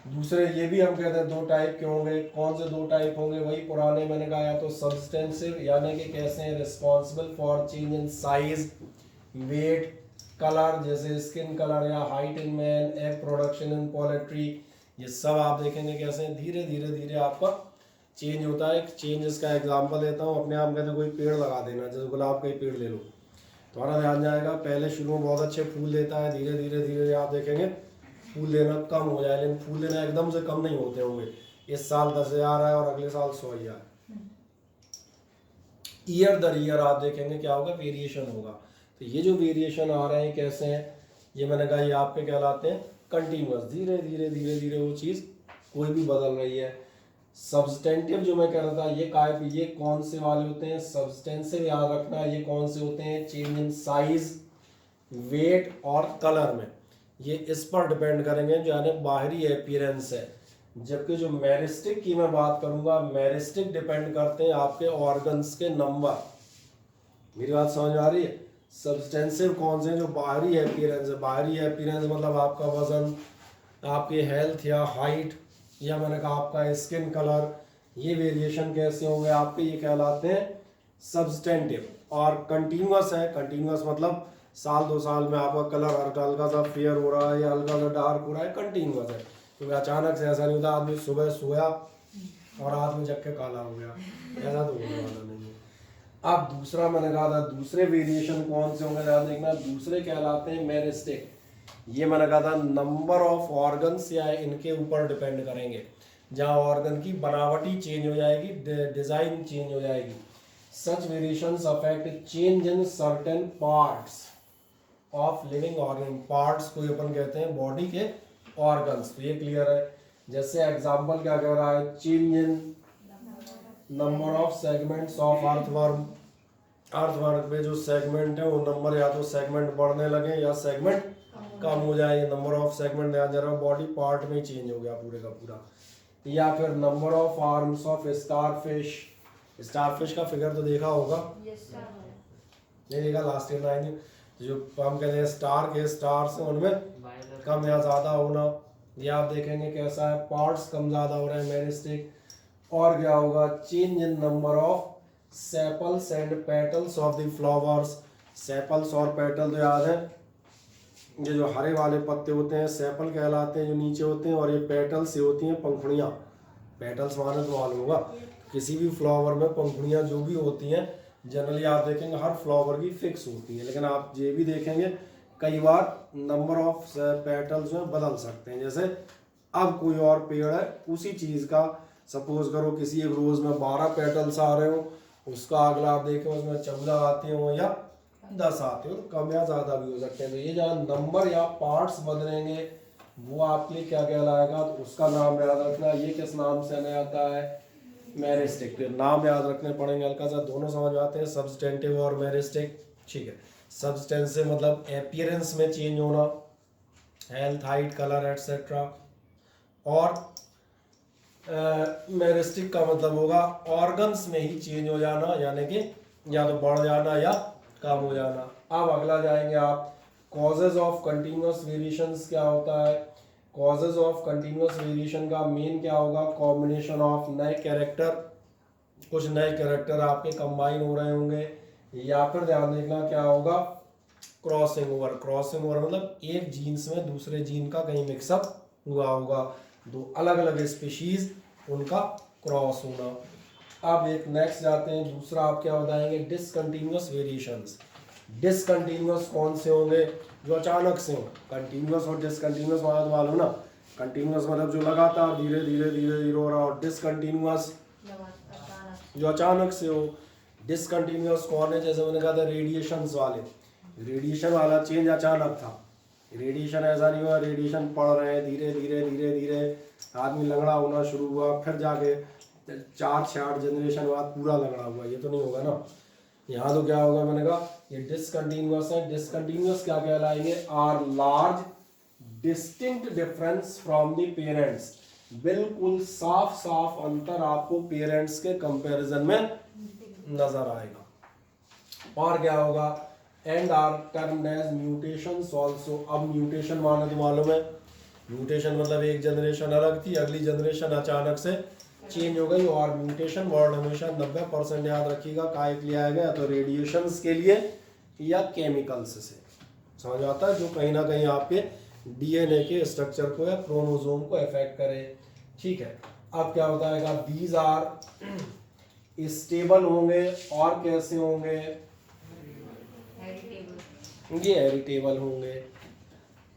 दूसरे ये भी हम कहते हैं दो टाइप के होंगे। कौन से दो टाइप होंगे, वही पुराने मैंने कहा, या तो सब्सटेंसिव यानी कि कैसे हैं, responsible for change in size, weight, colour, जैसे स्किन कलर या height in man, egg production in poultry, ये सब आप देखेंगे कैसे हैं, धीरे धीरे धीरे आपका चेंज होता है। चेंज इसका एग्जाम्पल देता हूँ, अपने आप कहते हैं कोई पेड़ लगा देना, जैसे गुलाब का ही पेड़ ले लो, तुम्हारा ध्यान जाएगा, पहले शुरू में बहुत अच्छे फूल देता है, धीरे धीरे धीरे आप देखेंगे फूल देना कम हो जाए, लेकिन फूल देना एकदम से कम नहीं होते होंगे। इस साल 10,000 है और अगले साल 100,000। ईयर दर ईयर आप देखेंगे क्या होगा, वेरिएशन होगा। तो ये जो वेरिएशन आ रहे हैं कैसे हैं, ये मैंने कहा ये आपके कहलाते हैं कंटिन्यूअस। धीरे धीरे धीरे धीरे वो चीज़ कोई भी बदल रही है। सब्सटेंटिव जो मैं कह रहा था, ये कौन से वाले होते हैं, सब्सटेंसिव याद रखना, ये कौन से होते हैं, चेंज इन साइज, वेट और कलर में, ये इस पर डिपेंड करेंगे जो यानी बाहरी अपीयरेंस है। जबकि जो मेरिस्टिक की मैं बात करूंगा, मेरिस्टिक डिपेंड करते हैं आपके ऑर्गन्स के नंबर। मेरी बात समझ आ रही है। सब्सटेंसिव कौन से हैं, जो बाहरी अपीयरेंस है। बाहरी अपीयरेंस मतलब आपका वजन, आपकी हेल्थ या हाइट, या मैंने कहा आपका स्किन कलर, ये वेरिएशन कैसे होंगे आपके, ये कहलाते हैं सब्सटेंटिव। और कंटिन्यूअस है, कंटिन्यूअस मतलब साल 2 साल में आपका कलर हल्का सा फेयर हो रहा है या हल्का सा डार्क हो रहा है, कंटिन्यूअस है। क्योंकि अचानक से ऐसा नहीं होता आदमी सुबह सोया और रात में जग के काला हो गया, ऐसा तो होने वाला नहीं है। अब दूसरा मैंने कहा था, दूसरे वेरिएशन कौन से होंगे ध्यान देखना, दूसरे कहलाते हैं मेरिस्टिक। ये मैंने कहा था नंबर ऑफ ऑर्गन्स या इनके ऊपर डिपेंड करेंगे, जहाँ ऑर्गन की बनावटी चेंज हो जाएगी, डिजाइन चेंज हो जाएगी। Such variations affect change in certain parts of living organ. Parts को अपन कहते हैं बॉडी के ऑर्गन्स। तो ये क्लियर है। जैसे एग्जांपल क्या कह रहा है, change in number of segments of earthworm. Earthworm पे जो सेगमेंट है वो नंबर या तो सेगमेंट बढ़ने लगे या सेगमेंट कम हो जाए। नंबर ऑफ सेगमेंट ध्यान जरा बॉडी पार्ट में चेंज हो गया पूरे का पूरा। या फिर number of arms of starfish. Starfish का फिगर तो देखा होगा, नहीं देखा, लास्ट ईयर आएंगे। जो हम कहते हैं स्टार के स्टार्स हैं उनमें कम या ज़्यादा होना, ये आप देखेंगे कैसा है, पार्ट्स कम ज़्यादा हो रहे हैं मेरिस्टिक। और क्या होगा, change in number of sepals and petals of the flowers. Sepals और पेटल तो याद है ये जो हरे वाले पत्ते होते हैं सेपल कहलाते हैं जो नीचे होते हैं, और ये पेटल्स से होती हैं पंखुड़ियाँ। पेटल्स माने तो मालूम होगा, किसी भी फ्लावर में पंखुड़ियाँ जो भी होती हैं जनरली आप देखेंगे हर फ्लावर की फिक्स होती है, लेकिन आप ये भी देखेंगे कई बार नंबर ऑफ पेटल्स जो है बदल सकते हैं। जैसे अब कोई और पेड़ है उसी चीज़ का, सपोज करो किसी एक रोज़ में 12 पेटल्स आ रहे हो, उसका अगला आप देखें उसमें 14 आते हो या 10 आते हो, तो कम या ज़्यादा भी हो सकते हैं। तो ये जहाँ नंबर या पार्ट्स बदलेंगे वो आपके लिए क्या कहलाएगा, तो उसका नाम याद रखना। ये किस नाम से हमें आता है, मेरिस्टिक। तो नाम याद रखने पड़ेंगे हल्का सा, दोनों समझ आते हैं, सब्सटेंटिव और मेरिस्टिक। ठीक है, सब्सटेंस से मतलब एपियरेंस में चेंज होना, हेल्थ, हाइट, कलर एटसेट्रा, और मेरिस्टिक का मतलब होगा ऑर्गन्स में ही चेंज हो जाना, यानी कि या तो बढ़ जाना या कम हो जाना। अब अगला जाएंगे आप, कॉजेज ऑफ कंटिन्यूअस वेरिएशंस क्या होता है। कॉजेज ऑफ कंटिन्यूअस वेरिएशन का मेन क्या होगा, कॉम्बिनेशन ऑफ नए कैरेक्टर, कुछ नए कैरेक्टर आपके कंबाइन हो रहे होंगे, या फिर ध्यान देखना क्या होगा, क्रॉसिंग ओवर। क्रॉसिंग ओवर मतलब एक जीन्स में दूसरे जीन का कहीं मिक्सअप हुआ होगा, दो अलग अलग स्पीशीज उनका क्रॉस होना। अब एक नेक्स्ट जाते हैं, दूसरा आप क्या बताएंगे, डिसकंटिन्यूअस वेरिएशंस। डिसकंटिन्यूअस कौन से होंगे, जो अचानक से हो। कंटिन्यूअस और डिसकंटिन्यूअस मालूम ना, कंटिन्यूअस मतलब जो लगातार धीरे धीरे धीरे धीरे हो रहा, और डिसकंटिन्यूअस जो अचानक से हो। डिसकंटिन्यूअस कौन है, जैसे मैंने कहा था रेडिएशंस वाले, रेडिएशन वाला चेंज अचानक था। रेडिएशन ऐसा नहीं हुआ, रेडिएशन पड़ रहे हैं धीरे धीरे धीरे धीरे, आदमी लंगड़ा होना शुरू हुआ, फिर जाके 4 से 8 जनरेशन बाद पूरा लंगड़ा हुआ, ये तो नहीं होगा ना। यहाँ तो क्या होगा, मैंने कहा ये डिसकंटिन्यूअस है। डिसकंटिन्यूअस क्या कहलाएंगे, are large distinct difference from the parents. बिल्कुल साफ साफ अंतर आपको पेरेंट्स के कंपैरिजन में नजर आएगा। और क्या होगा, and are termed as mutations also. अब म्यूटेशन माने तो मालूम है, म्यूटेशन मतलब एक जनरेशन अलग थी, अगली जनरेशन अचानक से चेंज हो गई। और म्यूटेशन वर्ड हमेशा 90% याद रखिएगा काय के लिए आएगा, या तो रेडिएशंस के लिए या केमिकल्स से। समझ आता है, जो कहीं ना कहीं आपके डीएनए के स्ट्रक्चर को या क्रोमोसोम को इफेक्ट करे। ठीक है, अब क्या बताएगा, दीज आर स्टेबल होंगे और कैसे होंगे, ये हेरिटेबल होंगे।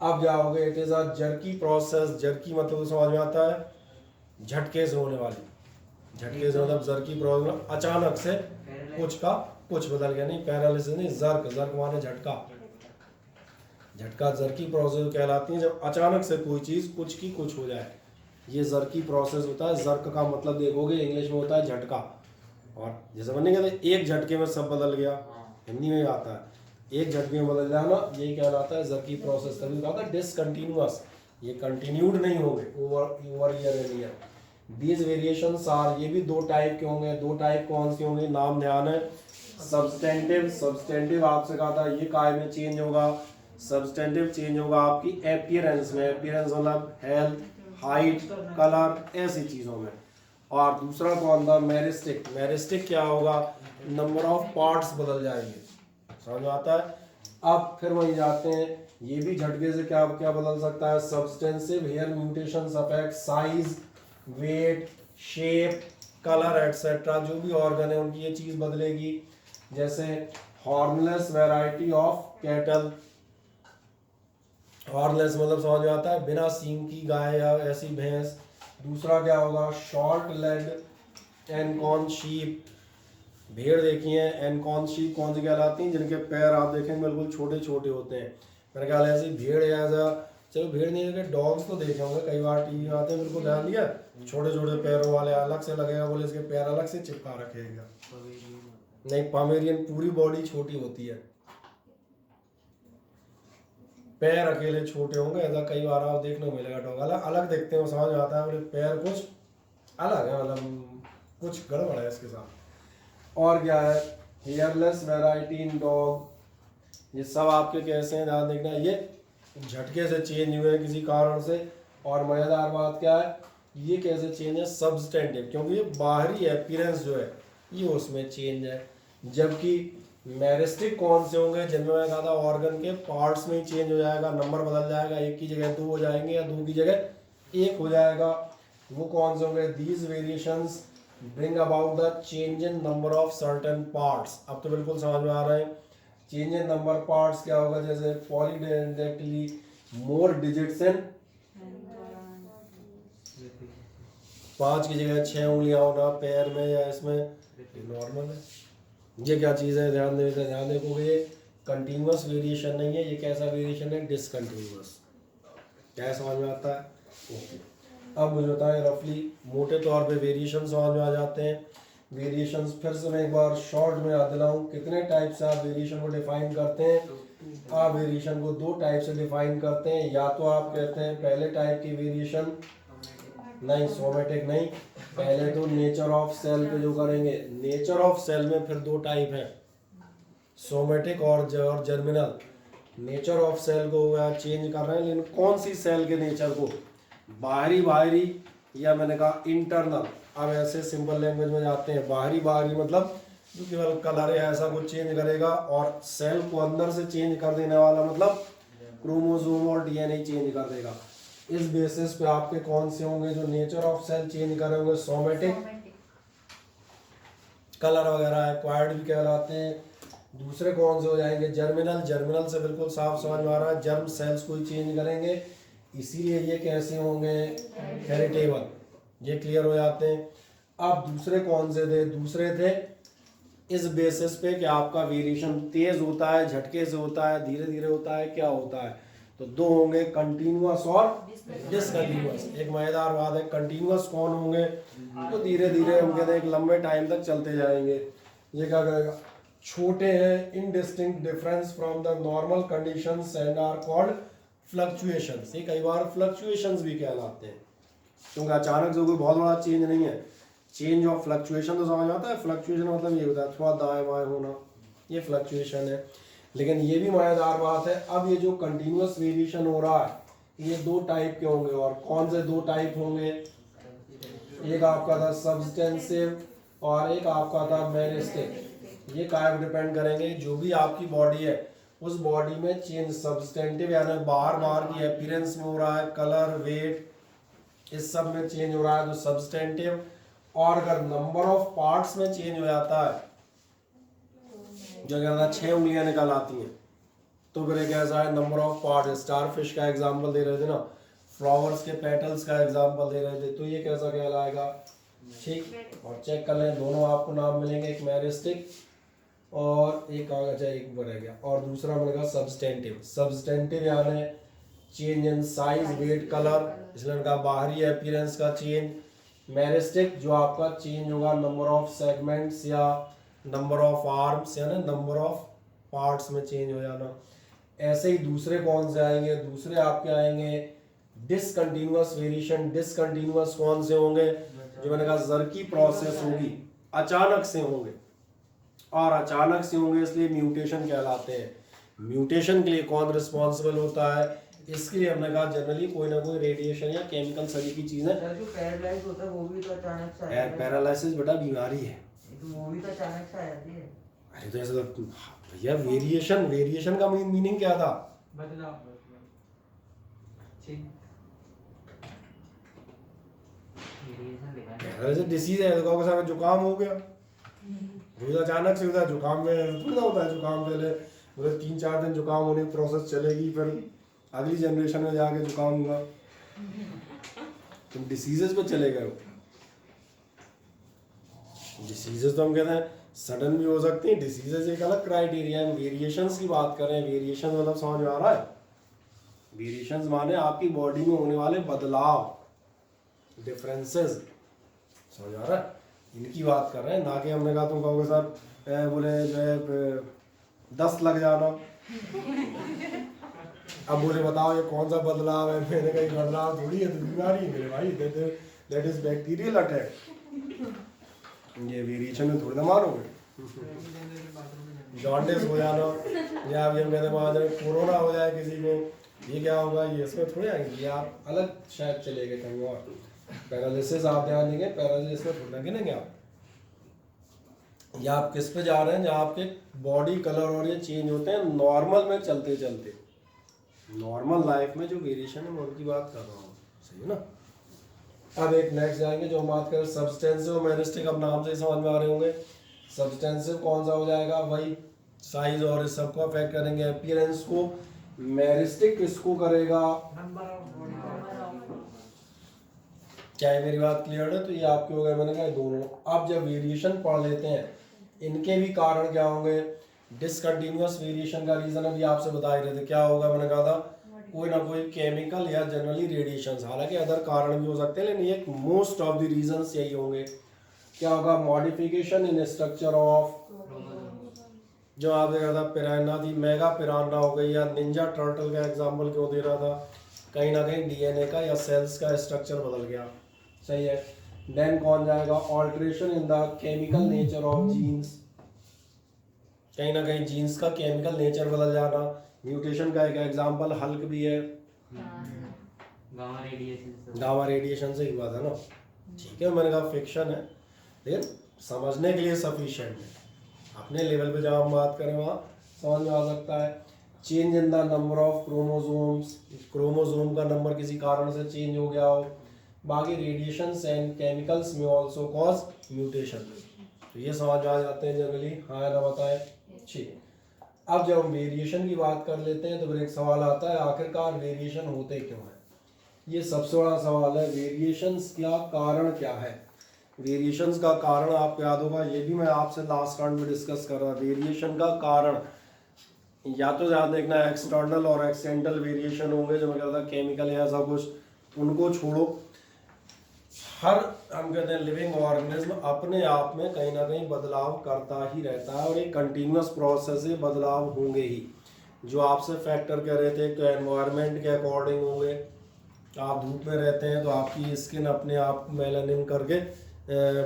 अब जाओगे, it is a jerky process. Jerky मतलब समझ में आता है झटके से होने वाली, झटके से मतलब जर्की प्रोसेस, अचानक से कुछ का कुछ बदल गया, नहीं पैरालिसिस नहीं, जर्क, जर्क माने झटका, झटका जर्की प्रोसेस कहलाती है, जब अचानक से कोई चीज कुछ की कुछ हो जाए, ये जर्की प्रोसेस होता है। जर्क का मतलब देखोगे इंग्लिश में होता है झटका, और जैसे मैंने कहते एक झटके में सब बदल गया, हिंदी में आता है एक झटके में बदल जाना, ये कहलाता है जर्की प्रोसेस। तभी कहा था डिसकंटिन्यूअस, ये कंटिन्यूड नहीं होंगे over year and year. These variations are, ये भी 2 टाइप के होंगे। 2 टाइप कौन से होंगे, नाम ध्यान है, सब्सटेंटिव। सब्सटेंटिव आपसे कहा था ये काय में चेंज होगा, सब्सटेंटिव चेंज होगा आपकी एपियरेंस में। एपियरेंस मतलब हेल्थ, हाइट, कलर, ऐसी चीजों में। और दूसरा कौन था, मेरिस्टिक। मेरिस्टिक क्या होगा, नंबर ऑफ पार्ट्स बदल जाएंगे। समझ आता है। अब फिर वहीं जाते हैं, ये भी झटके से क्या क्या बदल सकता है, substantive here mutations affect size, weight, shape, colour etcetera. जो भी ऑर्गन है उनकी ये चीज बदलेगी। जैसे hornless variety of cattle, hornless मतलब समझ में आता है बिना सींग की गाय या ऐसी भैंस। दूसरा क्या होगा, शॉर्ट लेग एनकॉर्न शीप, भेड़ देखी है। एनकॉर्न शीप कौन सी कहलाती हैं, जिनके पैर आप देखेंगे बिल्कुल छोटे छोटे होते हैं। मेरे ख्याल ऐसी भेड़ या चलो भेड़ नहीं देखे, डॉग्स तो देखे होंगे कई बार टीवी में आते हैं, बिल्कुल ध्यान दिया, छोटे छोटे पैरों वाले, अलग से लगेगा बोले इसके पैर अलग से चिपका रखेगा। नहीं, पामेरियन पूरी बॉडी छोटी होती है, पैर अकेले छोटे होंगे, ऐसा कई बार आप देखने को मिलेगा। डॉग अलग अलग देखते हैं, समझ में आता है, बोले पैर कुछ अलग है, मतलब कुछ गड़बड़ है इसके साथ। और क्या है, हेयरलेस वैरायटी इन डॉग, ये सब आपके कैसे हैं ध्यान देखना, ये झटके से चेंज हुए हैं किसी कारण से। और मजेदार बात क्या है, ये कैसे चेंज है, सब्सटेंटिव, क्योंकि ये बाहरी अपीयरेंस जो है ये उसमें चेंज है। जबकि मेरिस्टिक कौन से होंगे जिनमें मैंने कहा था ऑर्गन के पार्ट्स में ही चेंज हो जाएगा, नंबर बदल जाएगा, एक की जगह 2 हो जाएंगे या 2 की जगह 1 हो जाएगा, वो कौन से होंगे? These variations bring about the change in number of certain parts. अब तो बिल्कुल समझ में आ रहा है। चेंज इन नंबर पार्ट्स क्या होगा? जैसे पॉलीडेंटिकली मोर डिजिट्स इन 5 की जगह 6 उंगलियां होना पैर में या इसमें, नॉर्मल है। ये क्या चीज़ है? ध्यान देखोगे ये कंटिन्यूअस वेरिएशन नहीं है, ये कैसा वेरिएशन है? डिसकंटिन्यूअस। क्या समझ में आता है? ओके। अब मुझे बताएं रफली मोटे तौर पे वेरिएशन समझ में आ जाते हैं। वेरिएशंस फिर से मैं एक बार शॉर्ट में याद दिलाऊं, कितने टाइप से आप वेरिएशन को डिफाइन करते हैं? आप वेरिएशन को 2 टाइप से डिफाइन करते हैं। या तो आप कहते हैं पहले टाइप की वेरिएशन, नहीं सोमेटिक नहीं, पहले तो नेचर ऑफ सेल पे जो करेंगे। नेचर ऑफ सेल में फिर 2 टाइप है, सोमेटिक और जर्मिनल। नेचर ऑफ सेल को चेंज कर रहे हैं, लेकिन कौन सी सेल के नेचर को? बाहरी या मैंने कहा इंटरनल। अब ऐसे सिंपल लैंग्वेज में जाते हैं। बाहरी मतलब जो केवल कलर है ऐसा कुछ चेंज करेगा, और सेल को अंदर से चेंज कर देने वाला मतलब क्रोमोसोम और डीएनए चेंज कर देगा। इस बेसिस पे आपके कौन से होंगे जो नेचर ऑफ सेल चेंज कर रहे होंगे? सोमेटिक, कलर वगैरह एक्वायर्ड भी कहलाते हैं। दूसरे कौन से हो जाएंगे? जर्मिनल। जर्मिनल से बिल्कुल साफ समझ में आ रहा है, जर्म सेल्स को ही चेंज करेंगे, इसीलिए ये कैसे होंगे? हेरिटेबल। ये क्लियर हो जाते हैं। अब दूसरे कौन से थे? दूसरे थे इस बेसिस पे कि आपका वेरिएशन तेज होता है, झटके से होता है, धीरे धीरे होता है, क्या होता है? तो 2 होंगे, कंटिन्यूअस और डिसकंटिन्यूअस। एक मजेदार बात है, कंटिन्यूअस कौन होंगे? तो धीरे धीरे हम कहते हैं एक लंबे टाइम तक चलते जाएंगे। ये क्या करेगा? छोटे हैं, indistinct difference from the normal conditions and are called fluctuations. ये कई बार फ्लक्चुएशंस भी कहलाते हैं, क्योंकि अचानक से कोई बहुत बड़ा चेंज नहीं है। चेंज ऑफ फ्लक्चुएशन तो समझ आता है। फ्लक्चुएशन मतलब ये होता है थोड़ा दाएं बाएं होना, ये फ्लक्चुएशन है। लेकिन ये भी मजेदार बात है, अब ये जो कंटिन्यूअस वेरिएशन हो रहा है ये 2 टाइप के होंगे। और कौन से 2 टाइप होंगे? एक आपका था सब्सटेंसिव और एक आपका था मेरिस्टिक। ये क्या डिपेंड करेंगे? जो भी आपकी बॉडी है उस बॉडी में चेंज सब्सटेंटिव यानी बाहर की अपीयरेंस में हो रहा है, कलर, वेट, इस सब में चेंज हो रहा है तो सब्सटेंटिव। और अगर नंबर ऑफ पार्ट्स में चेंज हो जाता है, जो कहता 6 उंगलियां निकल आती हैं, तो फिर एक ऐसा है नंबर ऑफ पार्ट। स्टारफिश का एग्जांपल दे रहे थे ना, फ्लावर्स के पेटल्स का एग्जांपल दे रहे थे, तो ये कैसा कहलाएगा? ठीक। और चेक कर लें, दोनों आपको नाम मिलेंगे, एक मेरिस्टिक और एक अच्छा एक रह गया, और दूसरा मिलेगा सब्सटेंटिव। सब्सटेंटिव यानी change in size, weight, colour, इसलिए उनका बाहरी अपीयरेंस का चेंज। मेरिस्टिक जो आपका चेंज होगा नंबर ऑफ सेगमेंट्स या नंबर ऑफ आर्म्स यानी नंबर ऑफ पार्ट्स में चेंज हो जाना। ऐसे ही दूसरे कौन से आएंगे? दूसरे आपके आएंगे डिसकंटिन्यूअस वेरिएशन। डिसकंटिन्यूअस कौन से होंगे? जो मैंने कहा जरकी प्रोसेस होगी, अचानक से होंगे, और अचानक से होंगे इसलिए म्यूटेशन कहलाते हैं। म्यूटेशन के लिए कौन रिस्पॉन्सिबल होता है? इसके लिए हमने कहा जनरली कोई ना कोई रेडिएशन या केमिकल सभी की चीजें। जो पैरालाइज होता है वो भी तो अचानक से आता है। पैरालिसिस बेटा बीमारी है, तो वो भी तो अचानक से आ जाती है। अरे तो ऐसा तो भैया वेरिएशन का मीनिंग क्या था? बदलाव। जैसे डिसीज है तो कहोगे साहब जुकाम हो गया, रोज अचानक से होता है। जुकाम में थोड़ा होता है, जुकाम पहले मतलब 3-4 दिन जुकाम होने की प्रोसेस चलेगी, फिर अगली जनरेशन में जाके जुकाम हुआ, तुम डिसीजेस पे चले गए हो। डिसीजेस तो हम कहते हैं सडन भी हो सकती है, डिसीजेस एक अलग क्राइटेरिया है। वेरिएशंस की बात करें, वेरिएशन मतलब समझ में आ रहा है? वेरिएशंस माने आपकी बॉडी में होने वाले बदलाव, डिफरेंसेस, समझ आ रहा है? इनकी बात कर रहे हैं, ना कि हमने कहा तुम कहोगे सर बोले जो है 10 लग जाना। अब बोले बताओ ये कौन सा बदलाव है? मैंने कहा बदलाव थोड़ी है, तो बीमारी है मेरे भाई, दैट इज बैक्टीरियल अटैक। ये वेरिएशन में थोड़ी ना मारोगे। जॉन्डिस हो जाना, या अभी हम कहते हैं वहाँ जाए कोरोना हो जाए किसी को, ये क्या होगा? ये इसमें थोड़े आएंगे, ये आप अलग शायद चले गए कहीं और। पैरालिसिस आप ध्यान देंगे, पैरालिसिस में थोड़ा गिनेंगे आप। या आप किस पे जा रहे हैं, जहाँ आपके बॉडी कलर और ये चेंज होते हैं नॉर्मल में चलते चलते, नॉर्मल लाइफ में जो वेरिएशन है मैं उनकी बात कर रहा हूँ, सही है ना। अब एक नेक्स्ट जाएंगे जो हम बात करें सब्सटेंसिव मेरिस्टिक, अब नाम से ही समझ में आ रहे होंगे। सब्सटेंसिव कौन सा हो जाएगा, वही साइज और इस सबको अफेक्ट करेंगे, अपीयरेंस को। मेरिस्टिक किसको करेगा, क्या है, मेरी बात क्लियर है। तो ये आपके हो गए, मैंने कहा दोनों। अब जब वेरिएशन पढ़ लेते हैं, इनके भी कारण क्या होंगे, डिसकंटिन्यूअस वेरिएशन का रीजन अभी आपसे बता ही रहे थे, क्या होगा, मैंने कहा था कोई ना कोई केमिकल या जनरली रेडिएशंस, हालांकि अदर कारण भी हो सकते हैं, लेकिन ये मोस्ट ऑफ द रीजंस यही होंगे। क्या होगा, मॉडिफिकेशन इन स्ट्रक्चर ऑफ, जो आप देखा था पिरान्हा थी, मेगा पिरान्हा हो गई, या निंजा टर्टल का एग्जांपल क्यों दे रहा था, कहीं ना कहीं डीएनए का या सेल्स का स्ट्रक्चर बदल गया, सही है। देन कौन जाएगा, alteration in the chemical nature of genes, कहीं ना कहीं जीन्स का केमिकल नेचर बदल जाना, म्यूटेशन का एक एग्जांपल हल्क भी है, गामा रेडिएशन से ही हुआ था ना, ठीक है। मैंने कहा फिक्शन है लेकिन समझने के लिए सफिशिएंट है, अपने लेवल पे जब हम बात करें वहाँ समझ में आ सकता है। Change in the number of chromosomes, chromosome का नंबर किसी कारण से चेंज हो गया हो। बाकी रेडिएशंस एंड केमिकल्स में ऑल्सो कॉज म्यूटेशन, तो ये समझ में आ जाते हैं जनरली, हाँ या ना बताएं, ठीक। अब जब हम वेरिएशन की बात कर लेते हैं तो फिर एक सवाल आता है, आखिरकार वेरिएशन होते क्यों हैं, ये सबसे बड़ा सवाल है। वेरिएशंस का कारण क्या है, वेरिएशंस का कारण आपको याद होगा, ये भी मैं आपसे लास्ट राउंड में डिस्कस कर रहा था। वेरिएशन का कारण या तो ध्यान देखना एक्सटर्नल और एक्सीडेंटल वेरिएशन होंगे, जो मैं कहता था केमिकल या ऐसा कुछ, उनको छोड़ो। हर हम कहते हैं लिविंग ऑर्गेनिज्म अपने आप में कहीं ना कहीं बदलाव करता ही रहता है, और एक कंटिन्यूस प्रोसेस से बदलाव होंगे ही। जो आपसे फैक्टर कह रहे थे कि एनवायरनमेंट के अकॉर्डिंग होंगे, आप धूप में रहते हैं तो आपकी स्किन अपने आप मेलानिन करके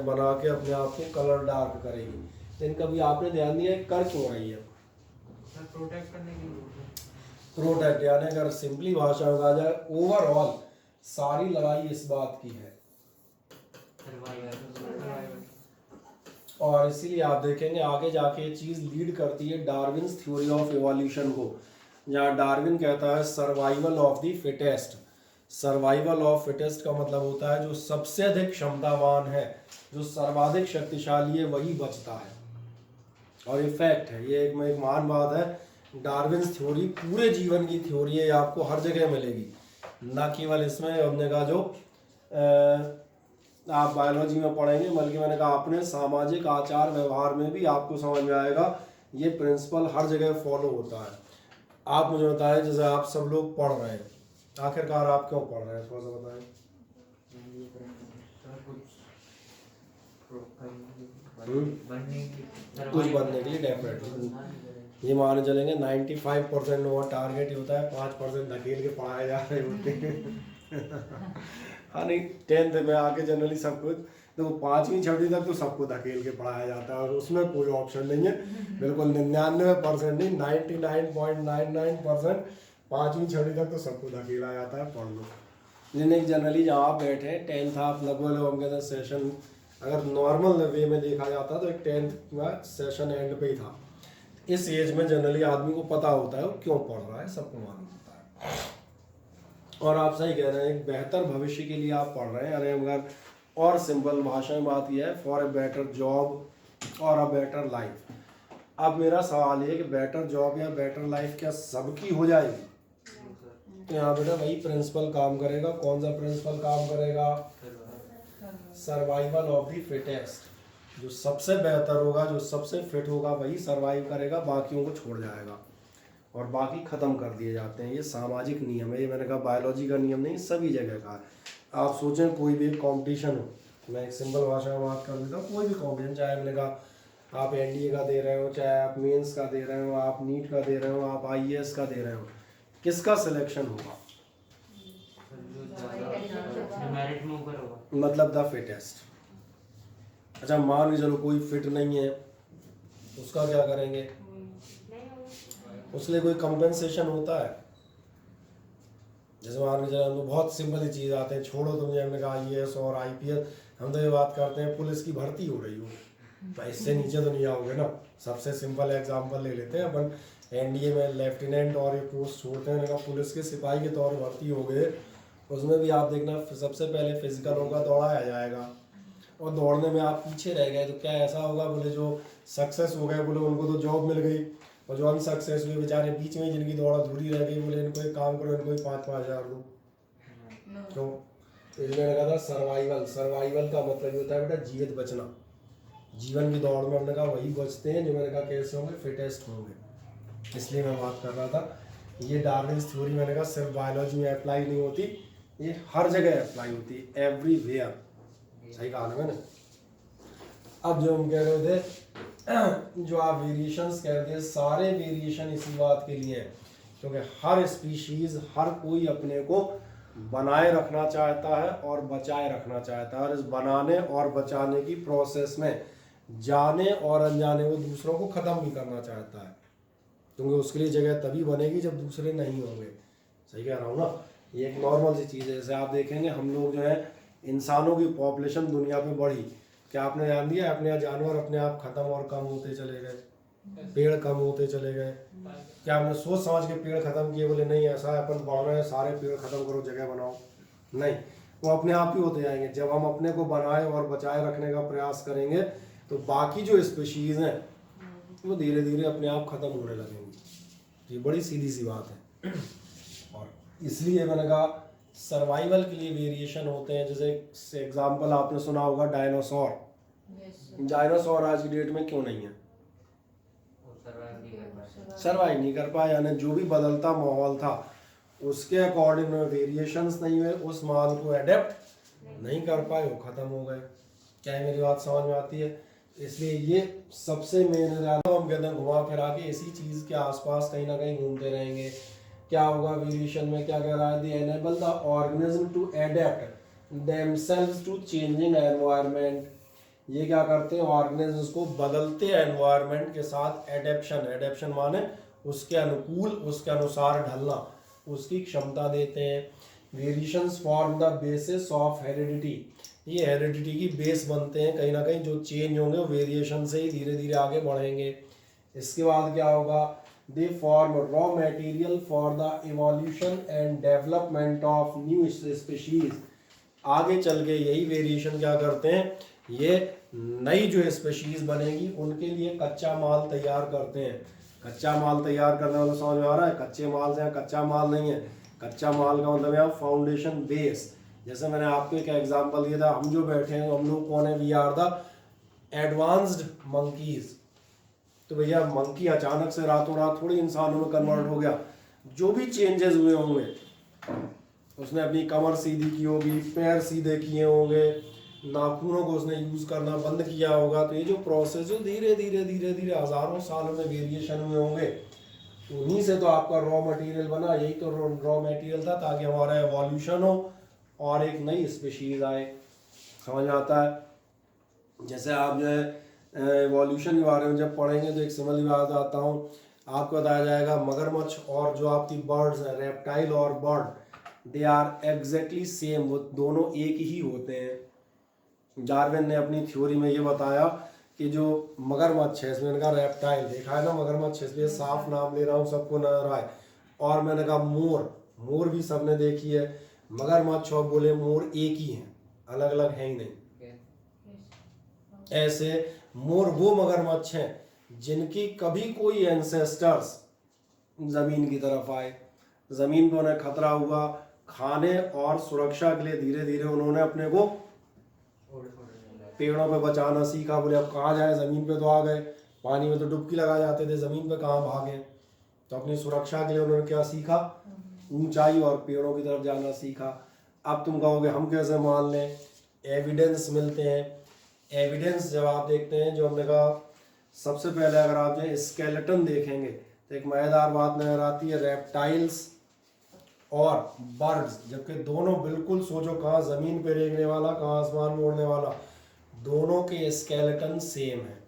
बना के अपने आप को कलर डार्क करेगी, लेकिन कभी आपने ध्यान दिया कर क्यों रही है, प्रोटेक्ट करने के लिए, प्रोटेक्ट, यानी अगर सिंपली भाषा में कहा जाए ओवरऑल सारी लड़ाई इस बात की है। और इसीलिए आप देखेंगे आगे जाके ये चीज लीड करती है डार्विन्स थ्योरी ऑफ इवोल्यूशन को, जहाँ डार्विन कहता है survival of the fittest. Survival of fittest का मतलब होता है जो सबसे अधिक क्षमतावान है, जो सर्वाधिक शक्तिशाली है, वही बचता है। और ये फैक्ट है, ये एक महान बात है। डार्विन्स थ्योरी पूरे जीवन की थ्योरी है, आपको हर जगह मिलेगी, ना केवल इसमें हमने कहा जो आप बायोलॉजी में पढ़ेंगे, बल्कि मैंने कहा अपने सामाजिक आचार व्यवहार में भी आपको समझ में आएगा, ये प्रिंसिपल हर जगह फॉलो होता है। आप मुझे बताएं, जैसे आप सब लोग पढ़ रहे हैं, आखिरकार आप क्यों पढ़ रहे हैं, थोड़ा सा बताएं। कुछ बनने के लिए डेफिनेटली, ये माने चलेंगे 95% वो टारगेट होता है, 5% धकेल के पढ़ाए जा रहे होते हैं। हाँ नहीं, 10th में आके जनरली सब कुछ, तो 5वीं 6वीं तक तो सबको धकेल के पढ़ाया जाता है, और उसमें कोई ऑप्शन नहीं है, बिल्कुल 99% नहीं, 99.99% 5वीं 6वीं तक तो सबको धकेला जाता है, पढ़ लो। लेकिन जनरली जहाँ आप बैठे 10th आप लगभग हम कहते हैं सेशन, अगर नॉर्मल वे में देखा जाता तो एक 10th का सेशन एंड पे ही था। इस एज में जनरली आदमी को पता होता है वो क्यों पढ़ रहा है, सबको मालूम होता है। और आप सही कह रहे हैं, एक बेहतर भविष्य के लिए आप पढ़ रहे हैं, अरे अगर और सिंपल भाषा में बात यह है, फॉर ए बेटर जॉब और अ बेटर लाइफ। अब मेरा सवाल ये कि बेटर जॉब या बेटर लाइफ क्या सबकी हो जाएगी, तो यहाँ बेटा वही प्रिंसिपल काम करेगा। कौन सा प्रिंसिपल काम करेगा, सर्वाइवल ऑफ द फिटेस्ट। जो सबसे बेहतर होगा, जो सबसे फिट होगा, वही सर्वाइव करेगा, बाकियों को छोड़ जाएगा और बाकी ख़त्म कर दिए जाते हैं। ये सामाजिक नियम है, ये मैंने कहा बायोलॉजी का नियम नहीं, सभी जगह का है। आप सोचें कोई भी कंपटीशन हो, मैं एक सिंपल भाषा में बात कर देता हूँ, कोई भी कंपटीशन, चाहे मैंने कहा आप एनडीए का दे रहे हो, चाहे आप मेंस का दे रहे हो, आप नीट का दे रहे हो, आप आईएएस का दे रहे हो, किसका सिलेक्शन होगा, मतलब द फिटेस्ट। अच्छा मान लीजिए चलो कोई फिट नहीं है, उसका क्या करेंगे, उसके लिए कोई कंपेंसेशन होता है। जैसे मान लीजिए हम तो बहुत सिंपल ही चीज़ आते हैं, छोड़ो तुम, हमने कहा आईएएस और आईपीएस, हम तो ये बात करते हैं पुलिस की भर्ती हो रही हो, तो इससे नीचे तो नहीं आओगे ना। सबसे सिंपल एग्जांपल ले लेते हैं अपन, एनडीए में लेफ्टिनेंट और ये पोस्ट छोड़ते हैं, पुलिस के सिपाही के तौर पर भर्ती हो गए, उसमें भी आप देखना सबसे पहले फिजिकल होगा, दौड़ाया जाएगा, और दौड़ने में आप पीछे रह गए तो क्या ऐसा होगा, बोले जो सक्सेस हो गए बोले उनको तो जॉब मिल गई, और जो अनसक्सेस हुए बेचारे बीच में जिनकी दौड़ अधूरी रह गई, बोले इनको एक काम करो, इनको 5,000 दो। क्यों? तो इसलिए मैंने कहा था सर्वाइवल का मतलब ये होता है बेटा जीवित बचना। जीवन की दौड़ में हमने कहा वही बचते हैं जो मैंने कहा कैसे होंगे, फिटेस्ट होंगे। इसलिए मैं बात कर रहा था, ये डार्विन्स थ्योरी मैंने कहा सिर्फ बायोलॉजी में अप्लाई नहीं होती, ये हर जगह अप्लाई होती है, एवरीवेयर। सही कहा ना मैंने। अब जो हम कह रहे थे, जो आप वेरिएशंस कह रहे थे, सारे वेरिएशन इसी बात के लिए हैं क्योंकि हर स्पीशीज, हर कोई अपने को बनाए रखना चाहता है और बचाए रखना चाहता है, और इस बनाने और बचाने की प्रोसेस में जाने और अनजाने वो दूसरों को ख़त्म भी करना चाहता है, क्योंकि उसके लिए जगह तभी बनेगी जब दूसरे नहीं होंगे। सही कह रहा हूँ ना। ये एक नॉर्मल सी चीज़ है। जैसे आप देखेंगे हम लोग जो है, इंसानों की पॉपुलेशन दुनिया पे बढ़ी, क्या आपने ध्यान दिया अपने यहाँ जानवर अपने आप खत्म और कम होते चले गए, पेड़ कम होते चले गए? क्या आपने सोच समझ के पेड़ खत्म किए, बोले नहीं ऐसा है अपन बढ़ रहे हैं सारे पेड़ खत्म करो जगह बनाओ? नहीं, वो अपने आप ही होते जाएंगे। जब हम अपने को बनाए और बचाए रखने का प्रयास करेंगे तो बाकी जो स्पीशीज हैं वो धीरे धीरे अपने आप खत्म होने लगेंगी। ये बड़ी सीधी सी बात है। और इसलिए मैंने कहा सर्वाइवल के लिए वेरिएशन होते हैं। जैसे एग्जांपल आपने सुना होगा डायनासोर। डायनासोर आज की डेट में क्यों नहीं है? सर्वाइव नहीं कर पाया, यानी जो भी बदलता माहौल था उसके अकॉर्डिंग वेरिएशंस नहीं हुए, उस माहौल को एडेप्ट नहीं कर पाए, वो खत्म हो गए। क्या है मेरी बात समझ में आती है? इसलिए ये सबसे मेन हम कहते हैं घुमा फिरा के इसी चीज़ के आसपास कहीं ना कहीं घूमते रहेंगे। क्या होगा वेरिएशन में? क्या कह रहा है? They enable the organism to adapt themselves to changing environment. ये क्या करते हैं? ऑर्गेनिज्म्स को बदलते एनवायरनमेंट के साथ एडेप्शन माने उसके अनुकूल, उसके अनुसार ढलना, उसकी क्षमता देते हैं। Variations form the basis of heredity. ये हेरिडिटी की बेस बनते हैं कहीं ना कहीं। जो चेंज होंगे वो वेरिएशन से ही धीरे धीरे आगे बढ़ेंगे। इसके बाद क्या होगा? They form raw material for the evolution and development of new species. आगे चल के यही वेरिएशन क्या करते हैं? ये नई जो स्पीशीज बनेगी उनके लिए कच्चा माल तैयार करते हैं। कच्चा माल तैयार करने वाला समझ में आ रहा है? कच्चे माल से कच्चा माल नहीं है। कच्चा माल का मतलब यहाँ फाउंडेशन बेस। जैसे मैंने आपको एक एग्जांपल दिया था, हम जो बैठे हैं हम लोग कौन है? We are the advanced monkeys. तो भैया मंकी अचानक से रातों रात थोड़ी इंसानों में कन्वर्ट हो गया। जो भी चेंजेस हुए होंगे, उसने अपनी कमर सीधी की होगी, पैर सीधे किए होंगे, नाखूनों को उसने यूज करना बंद किया होगा। तो ये जो प्रोसेस है धीरे धीरे हजारों सालों में वेरिएशन हुए होंगे। उन्हीं से तो आपका रॉ मटेरियल बना। यही तो रॉ मटेरियल था ताकि हमारा एवोल्यूशन हो और एक नई स्पीशीज आए। समझ में आता है? जैसे आप जो है एवोल्यूशन के बारे में जब पढ़ेंगे तो एक सिंपल बात आता हूँ, आपको बताया जाएगा मगरमच्छ और जो आपकी बर्ड्स हैं, रेप्टाइल और bird, they are exactly same. वो दोनों एक ही होते हैं। डार्विन ने अपनी थ्योरी में ये बताया कि जो मगरमच्छ है, इसमें कहा रेप्टाइल, देखा है ना मगरमच्छ, इसलिए साफ नाम ले रहा हूँ, सबको नजर आए। और मैंने कहा मोर भी सबने देखी है। मगरमच्छ और बोले मोर एक ही हैं, अलग अलग हैं ही नहीं। ऐसे मोर वो मगरमच्छ हैं जिनकी कभी कोई एंसेस्टर्स जमीन की तरफ आए, जमीन पर उन्हें खतरा हुआ, खाने और सुरक्षा के लिए धीरे धीरे उन्होंने अपने को पेड़ों पे बचाना सीखा। बोले अब कहाँ जाए, जमीन पे तो आ गए, पानी में तो डुबकी लगा जाते थे, जमीन पे कहाँ भागे। तो अपनी सुरक्षा के लिए उन्होंने क्या सीखा? ऊंचाई और पेड़ों की तरफ जाना सीखा। अब तुम कहोगे हम कैसे मान लें? एविडेंस मिलते हैं। एविडेंस जब आप देखते हैं, जो हमने कहा सबसे पहले अगर आप जो स्केलेटन देखेंगे तो एक मजेदार बात नजर आती है, रेप्टाइल्स और बर्ड्स, जबकि दोनों बिल्कुल सोचो कहाँ जमीन पे रेंगने वाला, कहाँ आसमान में उड़ने वाला, दोनों के स्केलेटन सेम है।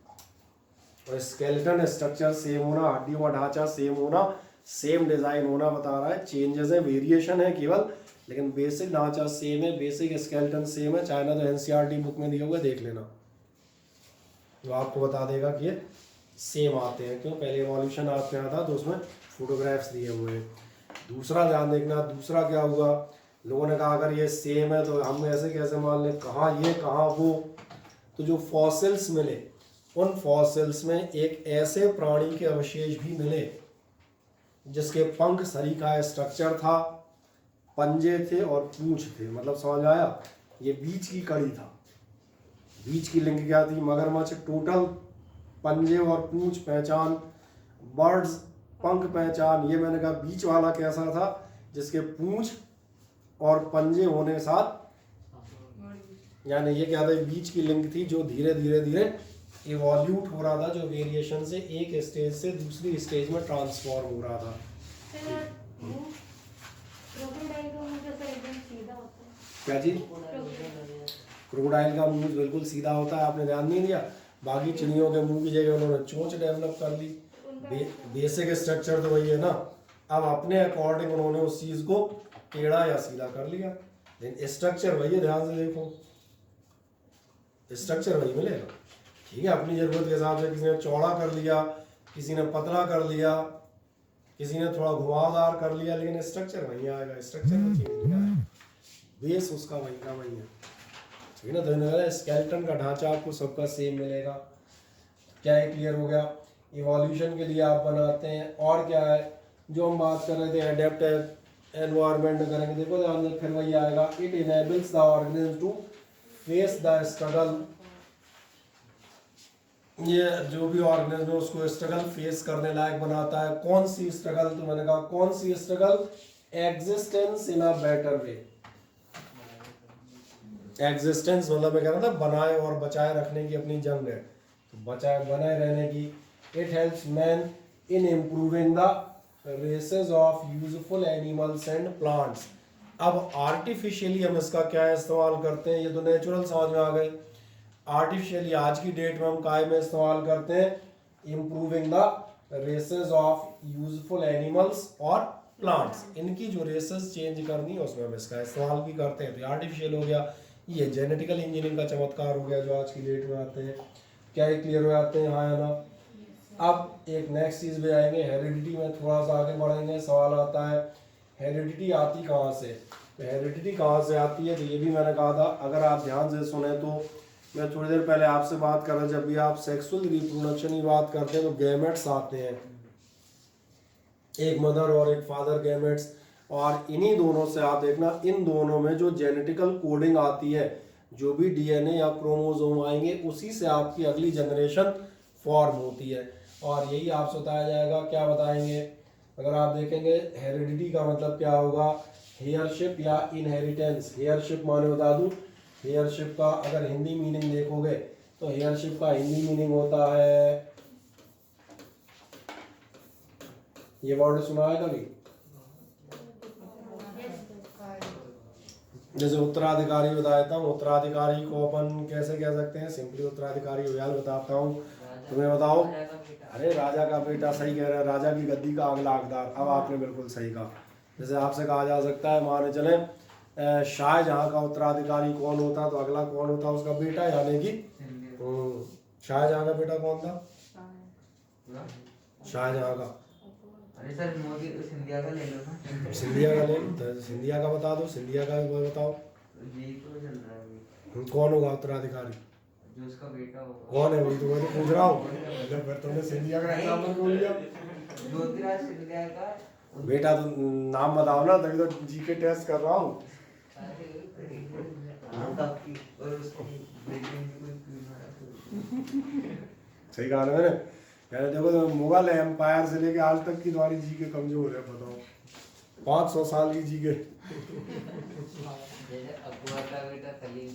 और स्केलेटन स्ट्रक्चर सेम होना, हड्डियों का ढांचा सेम होना, सेम डिजाइन होना बता रहा है चेंजेस है, वेरिएशन है केवल, लेकिन बेसिक ढांचा सेम है, बेसिक स्केलेटन सेम है। चाइना तो एनसीईआरटी बुक में दिया हुआ है, देख लेना। जो आपको बता देगा कि ये सेम आते हैं। क्यों? पहले इवोल्यूशन आपके यहाँ था तो उसमें फोटोग्राफ्स दिए हुए हैं। दूसरा ध्यान देखना, दूसरा क्या हुआ, लोगों ने कहा अगर ये सेम है तो हम ऐसे कैसे मान लें, कहाँ ये कहाँ वो। तो जो फॉसिल्स मिले उन फॉसिल्स में एक ऐसे प्राणी के अवशेष भी मिले जिसके पंख सरीखा स्ट्रक्चर था, पंजे थे और पूंछ थे। मतलब समझ आया? ये बीच की कड़ी था। बीच की लिंक क्या थी? मगरमच्छ टोटल, पंजे और पूंछ पहचान, बर्ड्स पंख पहचान। ये मैंने कहा बीच वाला कैसा था? जिसके पूंछ और पंजे होने के साथ, यानी ये क्या था? बीच की लिंक थी जो धीरे धीरे धीरे इवॉल्यूट हो रहा था, जो वेरिएशन से एक स्टेज से दूसरी स्टेज में ट्रांसफॉर्म हो रहा था। क्या जी? क्रोकोडाइल का मुंह बिल्कुल सीधा होता है, आपने ध्यान नहीं दिया। बाकी चिड़ियों के मुंह की जगह उन्होंने चोंच डेवलप कर ली। बेसिक स्ट्रक्चर तो वही है ना। अब अपने अकॉर्डिंग उन्होंने उस चीज को टेढ़ा या सीधा कर लिया, लेकिन स्ट्रक्चर वही है। ध्यान से देखो, स्ट्रक्चर वही मिलेगा। ठीक है, अपनी जरूरत के हिसाब से किसी ने चौड़ा कर लिया, किसी ने पतला कर लिया, किसी ने थोड़ा घुमावदार कर लिया, लेकिन स्ट्रक्चर वही आएगा। स्ट्रक्चर में चेंज नहीं आएगा, बेस उसका वही का वही है। ठीक है ना? तो स्केलेटन का ढांचा आपको सबका सेम मिलेगा। क्या है? क्लियर हो गया? इवोल्यूशन के लिए आप बनाते हैं। और क्या है जो हम बात कर रहे थे, एडेप्टिव एनवायरनमेंट में करेंगे। देखो ध्यान से, फिर वही आएगा, it enables the organism to face the struggle. ये जो भी ऑर्गेनिज्म है उसको स्ट्रगल फेस करने लायक बनाता है। कौन सी स्ट्रगल? तो मैंने कहा कौन सी struggle? Existence in a better way. Existence मतलब मैं कह रहा था बनाए और बचाए रखने की अपनी जंग है, तो बचाए बनाए रहने की। It helps man in improving the races of useful animals and plants. अब आर्टिफिशियली हम इसका क्या इस्तेमाल करते हैं? ये तो नेचुरल समझ में आ गए। आर्टिफिशियली आज की डेट में हम काय में इस्तेमाल करते हैं? Improving the races of useful animals और प्लांट्स। इनकी जो रेसेस चेंज करनी है उसमें हम इसका इस्तेमाल भी करते हैं। तो आर्टिफिशियल हो गया, ये जेनेटिकल इंजीनियरिंग का चमत्कार हो गया जो आज की डेट में आते हैं। क्या ये क्लियर हो जाते हैं? हाँ या ना? अब एक नेक्स्ट चीज पे आएंगे, हेरिडिटी में थोड़ा सा आगे बढ़ेंगे। सवाल आता है हेरिडिटी आती कहाँ से? तो हेरिडिटी कहाँ से आती है? तो ये भी मैंने कहा था, अगर आप ध्यान से सुने तो मैं थोड़ी देर पहले आपसे बात कर रहा, जब भी आप सेक्सुअल रिप्रोडक्शन की बात करते हैं तो गैमेट्स आते हैं, एक मदर और एक फादर गैमेट्स। और इन्हीं दोनों से आप देखना, इन दोनों में जो जेनेटिकल कोडिंग आती है, जो भी डीएनए या क्रोमोसोम आएंगे उसी से आपकी अगली जनरेशन फॉर्म होती है। और यही आपसे बताया जाएगा। क्या बताएंगे? अगर आप देखेंगे हेरिडिटी का मतलब क्या होगा? हेयरशिप या इनहेरिटेंस। हेयरशिप माने बता दूं, हेयरशिप का अगर हिंदी मीनिंग देखोगे तो हेयरशिप का हिंदी मीनिंग होता है, ये वर्ड सुना है कभी? जैसे उत्तराधिकारी बता देता हूँ। उत्तराधिकारी को अपन कैसे कह सकते हैं? सिंपली उत्तराधिकारी हो यार, बताता हूँ तुम्हें। बताओ। अरे राजा का बेटा, सही कह रहे हैं, राजा की गद्दी का अगला हकदार। अब आपने बिल्कुल सही कहा। जैसे आपसे कहा जा सकता है, माने चले शाहजहां का उत्तराधिकारी कौन होता, तो अगला कौन होता? उसका बेटा, यानी कि शाहजहां का बेटा कौन था? शाहजहां का। अरे सर मोदी सिंधिया का ले लो ना। सिंधिया का ले लो, तो सिंधिया का बता दो। सिंधिया का भी बताओ, यही तो चल रहा है अभी। कौन होगा उत्तराधिकारी? जो उसका बेटा होगा। कौन है? वही तो मैं तो पूछ रहा हूँ। फिर तुमने सिंधिया का एग्जाम्पल बोल दिया। ज्योतिराज सिंधिया का बेटा तो नाम बताओ ना, तभी तो जीके टेस्ट कर रहा हूँ। और उसकी बेटी भी कोई सही कहा ना मैंने। यानी देखो तो मुगल एम्पायर से लेके आज तक की तुम्हारी जीके कमजोर है, बताओ। 500 साल की जीके। जैसे अकबर का बेटा सलीम।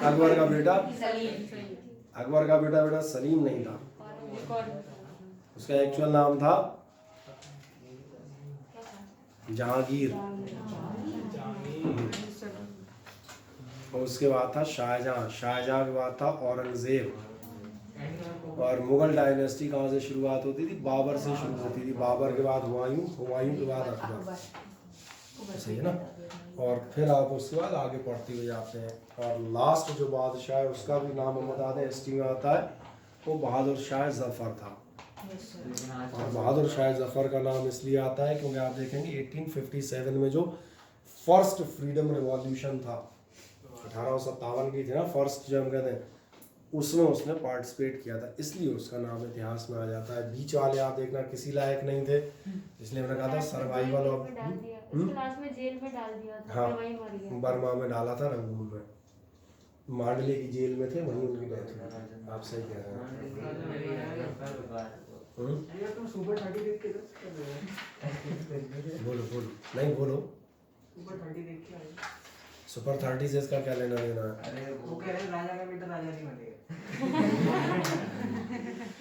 अकबर का बेटा सलीम। अकबर का बेटा सलीम नहीं था, उसका एक्चुअल नाम था जहांगीर। और उसके बाद था शाहजहां। शाहजहां के बाद था औरंगजेब। और मुगल डायनेस्टी कहाँ से शुरुआत होती थी? बाबर से शुरू होती थी। बाबर के बाद हुमायूं, हुमायूं के बाद अकबर। सही है ना। और फिर आप उसके बाद आगे पढ़ते हुए जाते हैं। और लास्ट जो बादशाह है उसका भी नाम हम बता दें, हिस्ट्री में आता है, वो बहादुर शाह जफ़र था। और बहादुर शाह जफ़र का नाम इसलिए आता है क्योंकि आप देखेंगे 1857 में जो फर्स्ट फ्रीडम रिवॉल्यूशन था, 1857 की थी ना फर्स्ट, जो हम कहते हैं, उसमें उसने पार्टिसिपेट किया था, इसलिए उसका नाम इतिहास में आ जाता है। बीच वाले आप देखना किसी लायक नहीं थे, इसलिए मैंने कहा था सर्वाइवल ऑफ, लास्ट में जेल में डाल दिया था, हाँ, फिर वहीं मर गया। बर्मा में डाला था, रंगून में, मांडले की जेल में थे, वहीं उनकी डेथ हुई थी। आप सही कह रहे हैं। तुम सुपर 30 देख के कर रहे हो? बोलो बोलो, नहीं बोलो। सुपर 30 देख के आए। सुपर 30 से इसका क्या लेना देना है? अरे वो कह रहे हैं राजा का बेटा राजा नहीं बनेगा।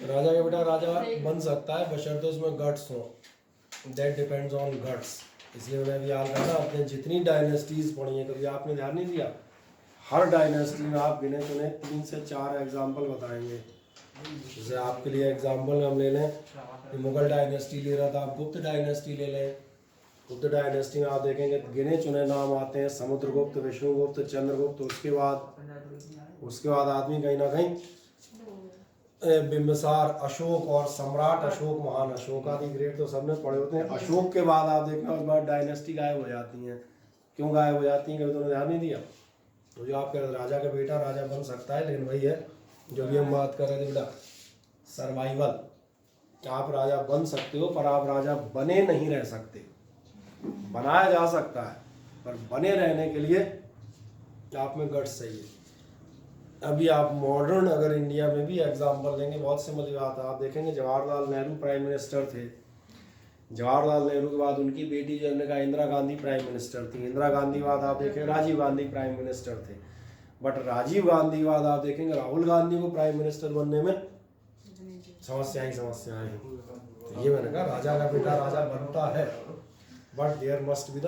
राजा का बेटा राजा बन सकता है बशर्ते उसमें गट्स हो, दैट डिपेंड्स ऑन गट्स। इसलिए मैंने अभी याद करना, आपने जितनी डायनेस्टीज पढ़ी है कभी आपने ध्यान नहीं दिया, हर डायनेस्टी में आप गिने चुने 3 से 4 एग्जाम्पल बताएंगे। जैसे आपके लिए एग्जाम्पल हम ले लें, मुगल डायनेस्टी ले रहा था, आप गुप्त डायनेस्टी ले लें। गुप्त डायनेस्टी में आप देखेंगे गिने चुने नाम आते हैं, समुद्रगुप्त, विष्णुगुप्त, चंद्रगुप्त। उसके बाद आदमी कहीं ना कहीं बिंबिसार, अशोक और सम्राट अशोक, महान अशोक आदि ग्रेट तो सबने पढ़े होते हैं। अशोक के बाद आप देखना उस बाद डायनेस्टी गायब हो जाती हैं। क्यों गायब हो जाती हैं, कभी तुमने ध्यान नहीं दिया? तो जो आप कह रहे राजा का बेटा राजा बन सकता है, लेकिन वही है जो भी हम बात कर रहे थे बेटा, सर्वाइवल। आप राजा बन सकते हो पर आप राजा बने नहीं रह सकते। बनाया जा सकता है पर बने रहने के लिए आप में गट्स चाहिए। अभी आप मॉडर्न अगर इंडिया में भी एग्जाम्पल लेंगे, बहुत सिंपल बात है, आप देखेंगे जवाहरलाल नेहरू प्राइम मिनिस्टर थे, जवाहरलाल नेहरू के बाद उनकी बेटी जो हमने कहा इंदिरा गांधी प्राइम मिनिस्टर थी, इंदिरा गांधी बाद आप देखें राजीव गांधी प्राइम मिनिस्टर थे, बट राजीव गांधी बाद आप देखेंगे राहुल गांधी को प्राइम मिनिस्टर बनने में समस्याएं हैं। तो ये मैंने कहा राजा का बेटा राजा बनता है, but there must be the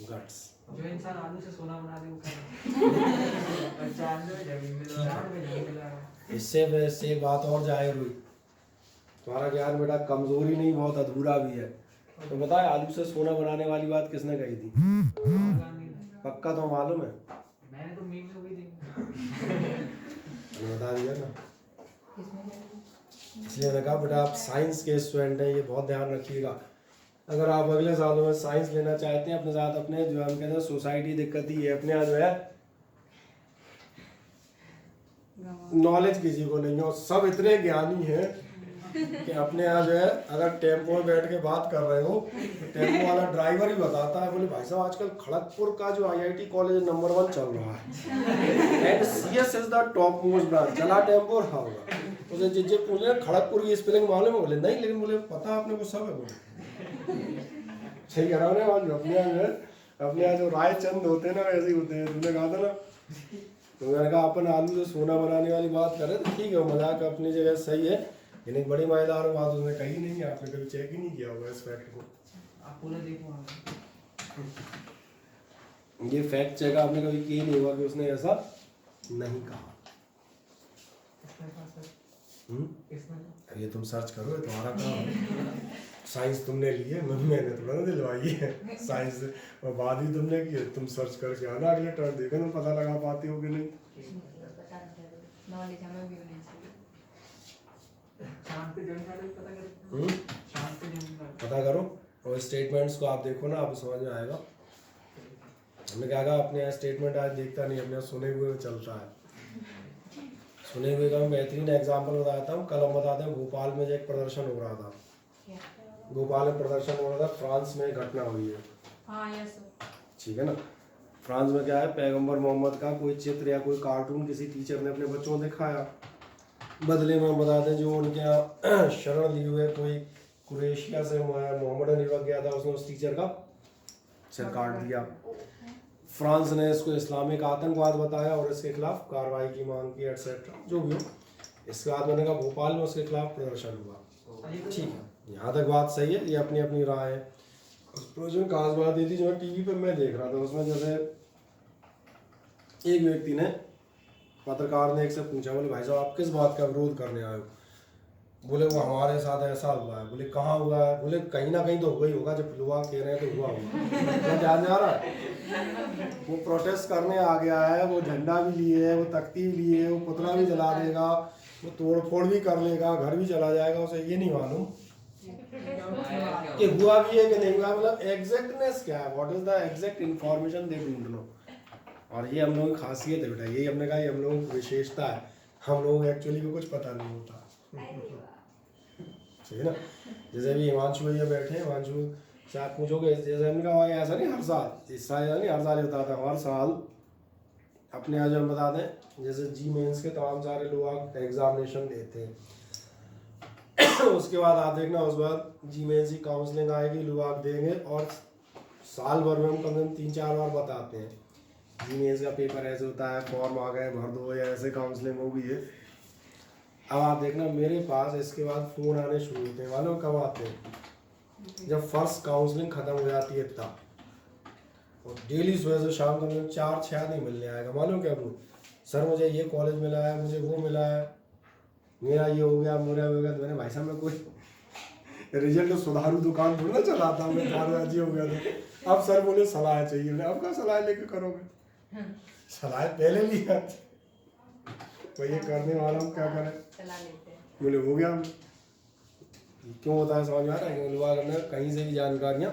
guts. जो इंसान आलू से सोना बना दे वो कर चांद में जमीन में इससे बात और जाहिर हुई, तुम्हारा ज्ञान बेटा कमजोरी नहीं बहुत अधूरा भी है। तो बताए आलू से सोना बनाने वाली बात किसने कही थी? पक्का तो मालूम है? मैंने तो मीम में भी देखा, बता दिया ना। इसलिए मैंने कहा बेटा आप साइंस के स्टूडेंट हैं, ये बहुत ध्यान रखिएगा। अगर आप अगले सालों में साइंस लेना चाहते हैं अपने साथ, अपने जो हम कहते हैं सोसाइटी दिक्कत ही है, अपने यहाँ जो है नॉलेज किसी को नहीं है और सब इतने ज्ञानी हैं कि अपने यहाँ जो है अगर टेम्पो में बैठ के बात कर रहे हो, टेम्पो वाला ड्राइवर ही बताता है, बोले भाई साहब आजकल खड़गपुर का जो IIT कॉलेज नंबर 1 चल रहा है and CS is the top most branch, चला टेम्पो रहा होगा। उसे जिज्जे पूछे खड़गपुर की स्पेलिंग मालूम है? बोले नहीं, लेकिन बोले पता आपने को सब है। बोले सही कह रहा हूँ ना, अपने यहाँ जो रायचंद होते हैं ना वैसे ही होते हैं। तुमने कहा था ना, तो मैंने कहा अपन आलू से सोना बनाने वाली बात कर रहे थे, ठीक है मजाक अपनी जगह सही है, लेकिन एक बड़ी मजेदार बात उसने कही नहीं है, आपने कभी चेक ही नहीं किया होगा इस फैक्ट को। आप पूरा देखो, ये फैक्ट चेक आपने कभी किया नहीं होगा कि उसने ऐसा नहीं कहा। ये तुम सर्च करो, ये तुम्हारा काम है। साइंस तुमने ली है, मैंने थोड़ा ना दिलवाई है साइंस, और बाद ही तुमने की है। तुम सर्च करके आना अगले टर्न, देखो तुम पता लगा पाते हो कि नहीं। नॉलेज हमें भी होनी चाहिए। शाम पे जमीन वाले पता करो, शाम पे जमीन वाले पता करो और स्टेटमेंट्स को आप देखो ना, आपको समझ में आएगा। हमने क्या कहा, अपने यहाँ स्टेटमेंट आज देखता नहीं, अपने यहाँ सुने हुए चलता है। सुने हुए का मैं बेहतरीन एग्जाम्पल बताता हूँ। कल हम बताते हैं भोपाल में जो एक प्रदर्शन हो रहा था, भोपाल में प्रदर्शन हो रहा था, फ्रांस में घटना हुई है। हाँ यस ठीक है ना। फ्रांस में क्या है, पैगंबर मोहम्मद का कोई चित्र या कोई कार्टून किसी टीचर ने अपने बच्चों को दिखाया, बदले में हम बताते हैं जो उनके यहाँ शरण लिए हुए कोई क्रोएशिया से हुआ है, मोहम्मदन युवक गया था, उसने उस टीचर का सिर काट दिया। फ्रांस ने इसको इस्लामिक आतंकवाद बताया और इसके खिलाफ कार्रवाई की मांग की, एटसेट्रा जो भी हो। इसके बाद मैंने कहा भोपाल में उसके खिलाफ प्रदर्शन हुआ। ठीक है, यहाँ तक बात सही है, ये अपनी अपनी राय है। उस प्रदर्शन खास बात ये थी जो टीवी पे मैं देख रहा था, उसमें जैसे एक व्यक्ति ने, पत्रकार ने एक से पूछा, बोले भाई साहब आप किस बात का विरोध करने आए हो? बोले वो हमारे साथ ऐसा हुआ है। बोले कहाँ हुआ है? बोले कहीं ना कहीं तो हुआ ही होगा, जब हुआ कह रहे हैं तो हुआ होगा। क्या ध्यान आ रहा है? वो प्रोटेस्ट करने आ गया है, वो झंडा भी लिए है, वो तख्ती भी लिए है, वो पुतला भी जला देगा, वो तोड़ फोड़ भी कर लेगा, घर भी चला जाएगा, उसे ये नहीं मालूम कि हुआ भी है कि नहीं हुआ। मतलब एग्जैक्टनेस क्या है, what is the exact information they don't know. और ये हम लोगों की खासियत है बेटा, यही हमने कहा, ये हम लोगों की विशेषता है। हम लोगों को एक्चुअली को कुछ पता नहीं होता, सही है ना। जैसे अभी हिमांशु भैया बैठे हैं, हिमांशु से आप पूछोगे, जैसे हमने कहा ऐसा नहीं हर साल, इस साल नहीं हर साल होता था, हर साल अपने यहाँ जो हम बता दें, जैसे जी मेंस के तमाम सारे लोग एग्जामिनेशन देते हैं उसके बाद आप देखना, उस बाद जी मेंस की काउंसलिंग आएगी, लोग देंगे, और साल भर में हम कम से कम 3-4 बार बताते हैं जी मेंस का पेपर ऐसे होता है, फॉर्म आ गए भर दो, या ऐसे काउंसलिंग होगी है। अब आप देखना मेरे पास इसके बाद फ़ोन आने शुरू होते हैं, मालूम कब आते हैं? जब फर्स्ट काउंसलिंग ख़त्म हो जाती है तब। और डेली सुबह से शाम तक 4-6 आदमी मिलने आएगा, मालूम क्या बोल, सर मुझे ये कॉलेज मिला है, मुझे वो मिला है, मेरा ये हो गया, मेरा हो गया। तो मैंने भाई साहब मैं कोई रिजल्ट सुधारू दुकान थोड़ा ना चलाता हूँ, मैं राजी हो गया था। अब सर बोले सलाह चाहिए, मैंने अब क्या सलाह लेके करोगे, सलाह पहले लिया तो ये करने वाला हूँ, क्या करें, बोले हो गया। क्यों होता है समझ में आ रहा है? लोग अपने कहीं से भी जानकारियाँ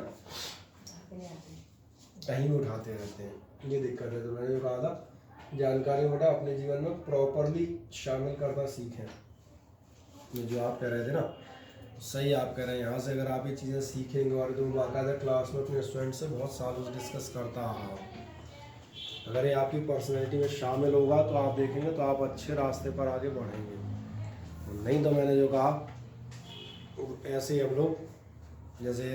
कहीं भी उठाते रहते हैं, ये दिक्कत है। तो मैंने जो कहा था, जानकारी बेटा अपने जीवन में प्रॉपरली शामिल करना सीखें। ये जो आप कह रहे थे ना, सही आप कह रहे हैं। यहाँ से अगर आप ये चीज़ें सीखेंगे, और जो बाकायदा क्लास में अपने स्टूडेंट से बहुत सालों से डिस्कस करता आ रहा हो, अगर ये आपकी पर्सनैलिटी में शामिल होगा तो आप देखेंगे तो आप अच्छे रास्ते पर आगे बढ़ेंगे। नहीं तो मैंने जो कहा ऐसे ही हम लोग, जैसे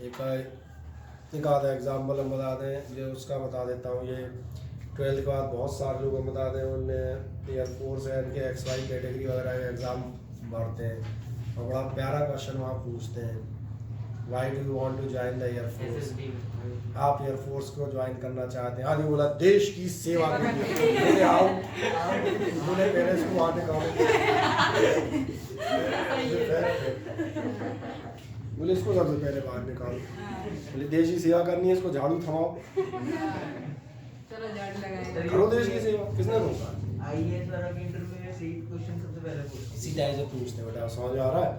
एक आधा एग्जाम्पल हम बता दें, ये उसका बता देता हूँ। ये 12th के बाद बहुत सारे लोग हम बता दें, उनने एयरफोर्स है, इनके XY कैटेगरी वगैरह के एग्ज़ाम भरते हैं, और बड़ा प्यारा क्वेश्चन वहाँ पूछते हैं, why do you want to join the air force, आप एयरफोर्स को ज्वाइन करना चाहते हैं? आदमी बोला देश की सेवा के लिए। बोले आओ, बोले पहले इसको आने का, बोले इसको सबसे पहले बाहर निकालो, बोले देश की सेवा करनी है, इसको झाड़ू थमाओ, चलो झाड़ू लगाएं। करो देश की सेवा, किसने रोका? आईएएस वाला के इंटरव्यू में सही क्वेश्चन सबसे पहले पूछते इसी टाइप से पूछते हैं बेटा, समझ आ रहा है?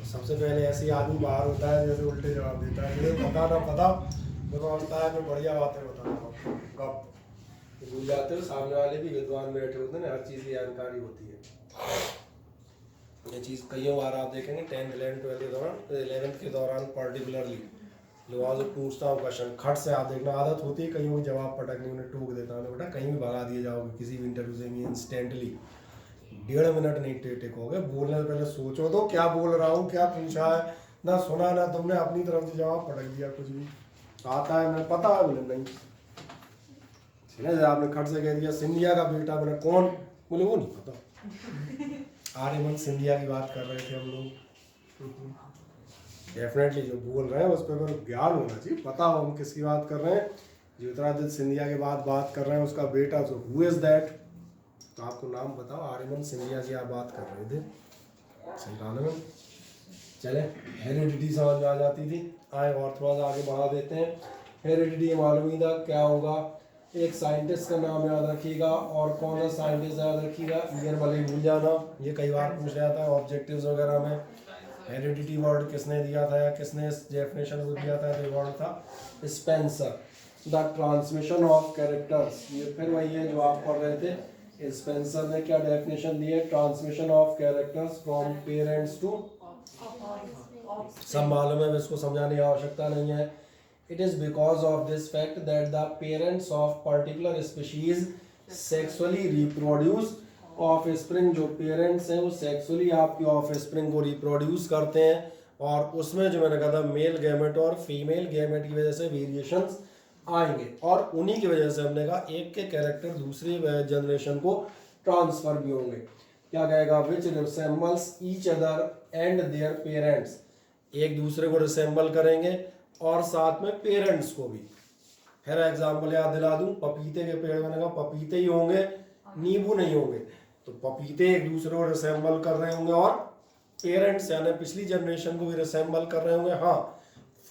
सबसे पहले ऐसे ही आदमी बाहर होता है जैसे उल्टे जवाब देता है, मुझे पता ना पता, तो समझता है मैं बढ़िया बातें बता रहा हूँ, गप भूल जाते हो। सामने वाले भी विद्वान बैठे होते हैं ना, हर चीज़ की जानकारी होती है। ये चीज़ कई बार आप देखेंगे 10th 11th 12th के दौरान, 11th के दौरान पर्टिकुलरली लोगों से पूछता हूँ क्वेश्चन, खट से आप देखना आदत होती है, कहीं वो जवाब पटकने उन्हें टोक देता हूँ, बेटा कहीं भी भगा दिए जाओगे किसी भी इंटरव्यू से भी इंस्टेंटली 1.5 मिनट नहीं टिकोगे। बोलने से पहले सोचो तो क्या बोल रहा हूँ, क्या पूछा है, ना सुना ना तुमने अपनी तरफ से जवाब पटक दिया, कुछ भी आता है मैं पता है, बोले नहीं। आपने खट से कह दिया सिंधिया का बेटा, मैंने कौन, बोले वो नहीं पता। आर्यमन सिंधिया की बात कर रहे थे हम लोग। डेफिनेटली जो बोल रहे हैं उस पर ज्ञान होना चाहिए, पता हो हम किसकी बात कर रहे हैं। ज्योतिरादित्य सिंधिया के बाद बात कर रहे हैं, उसका बेटा जो हु इज दैट, तो आपको नाम बताओ, आर्यमन सिंधिया की आप बात कर रहे थे, सही कहा ना मैंने? चले हेरिडिटी समझ में आ जाती थी, आए और थोड़ा सा आगे बढ़ा देते हैं। हेरिडिटी मालूम ही था क्या होगा, एक साइंटिस्ट का नाम याद रखिएगा, और कौन सा साइंटिस्ट याद रखिएगा, ईयर भले ही भूल जाना, ये कई बार पूछ रहा था ऑब्जेक्टिव्स वगैरह में। हेरिडिटी वर्ड किसने दिया था या किसने इस डेफिनेशन को दिया था? ये वर्ड था Spencer, the transmission of characters. ये फिर वही है जो आप पढ़ रहे थे, स्पेंसर ने क्या डेफिनेशन दी है, transmission of characters from parents to, सब मालूम है, इसको समझाने की आवश्यकता नहीं है। It is because of this fact that the parents of particular species sexually reproduce offspring, जो पेरेंट्स हैं वो सेक्सुअली आपकी ऑफस्प्रिंग को रिप्रोड्यूस करते हैं, और उसमें जो मैंने कहा था मेल गैमेट और फीमेल गैमेट की वजह से वेरिएशंस आएंगे, और उन्हीं की वजह से हमने कहा एक के कैरेक्टर दूसरी जनरेशन को ट्रांसफर भी होंगे। क्या कहेगा, which resembles each other and their parents, एक दूसरे को रिसेंबल करेंगे और साथ में पेरेंट्स को भी। फिर एग्जाम्पल याद दिला दूं, पपीते के पेड़ मैंने कहा पपीते ही होंगे, नींबू नहीं होंगे, तो पपीते एक दूसरे को रिसेंबल कर रहे होंगे और पेरेंट्स यानी पिछली जनरेशन को भी रिसेंबल कर रहे होंगे, हाँ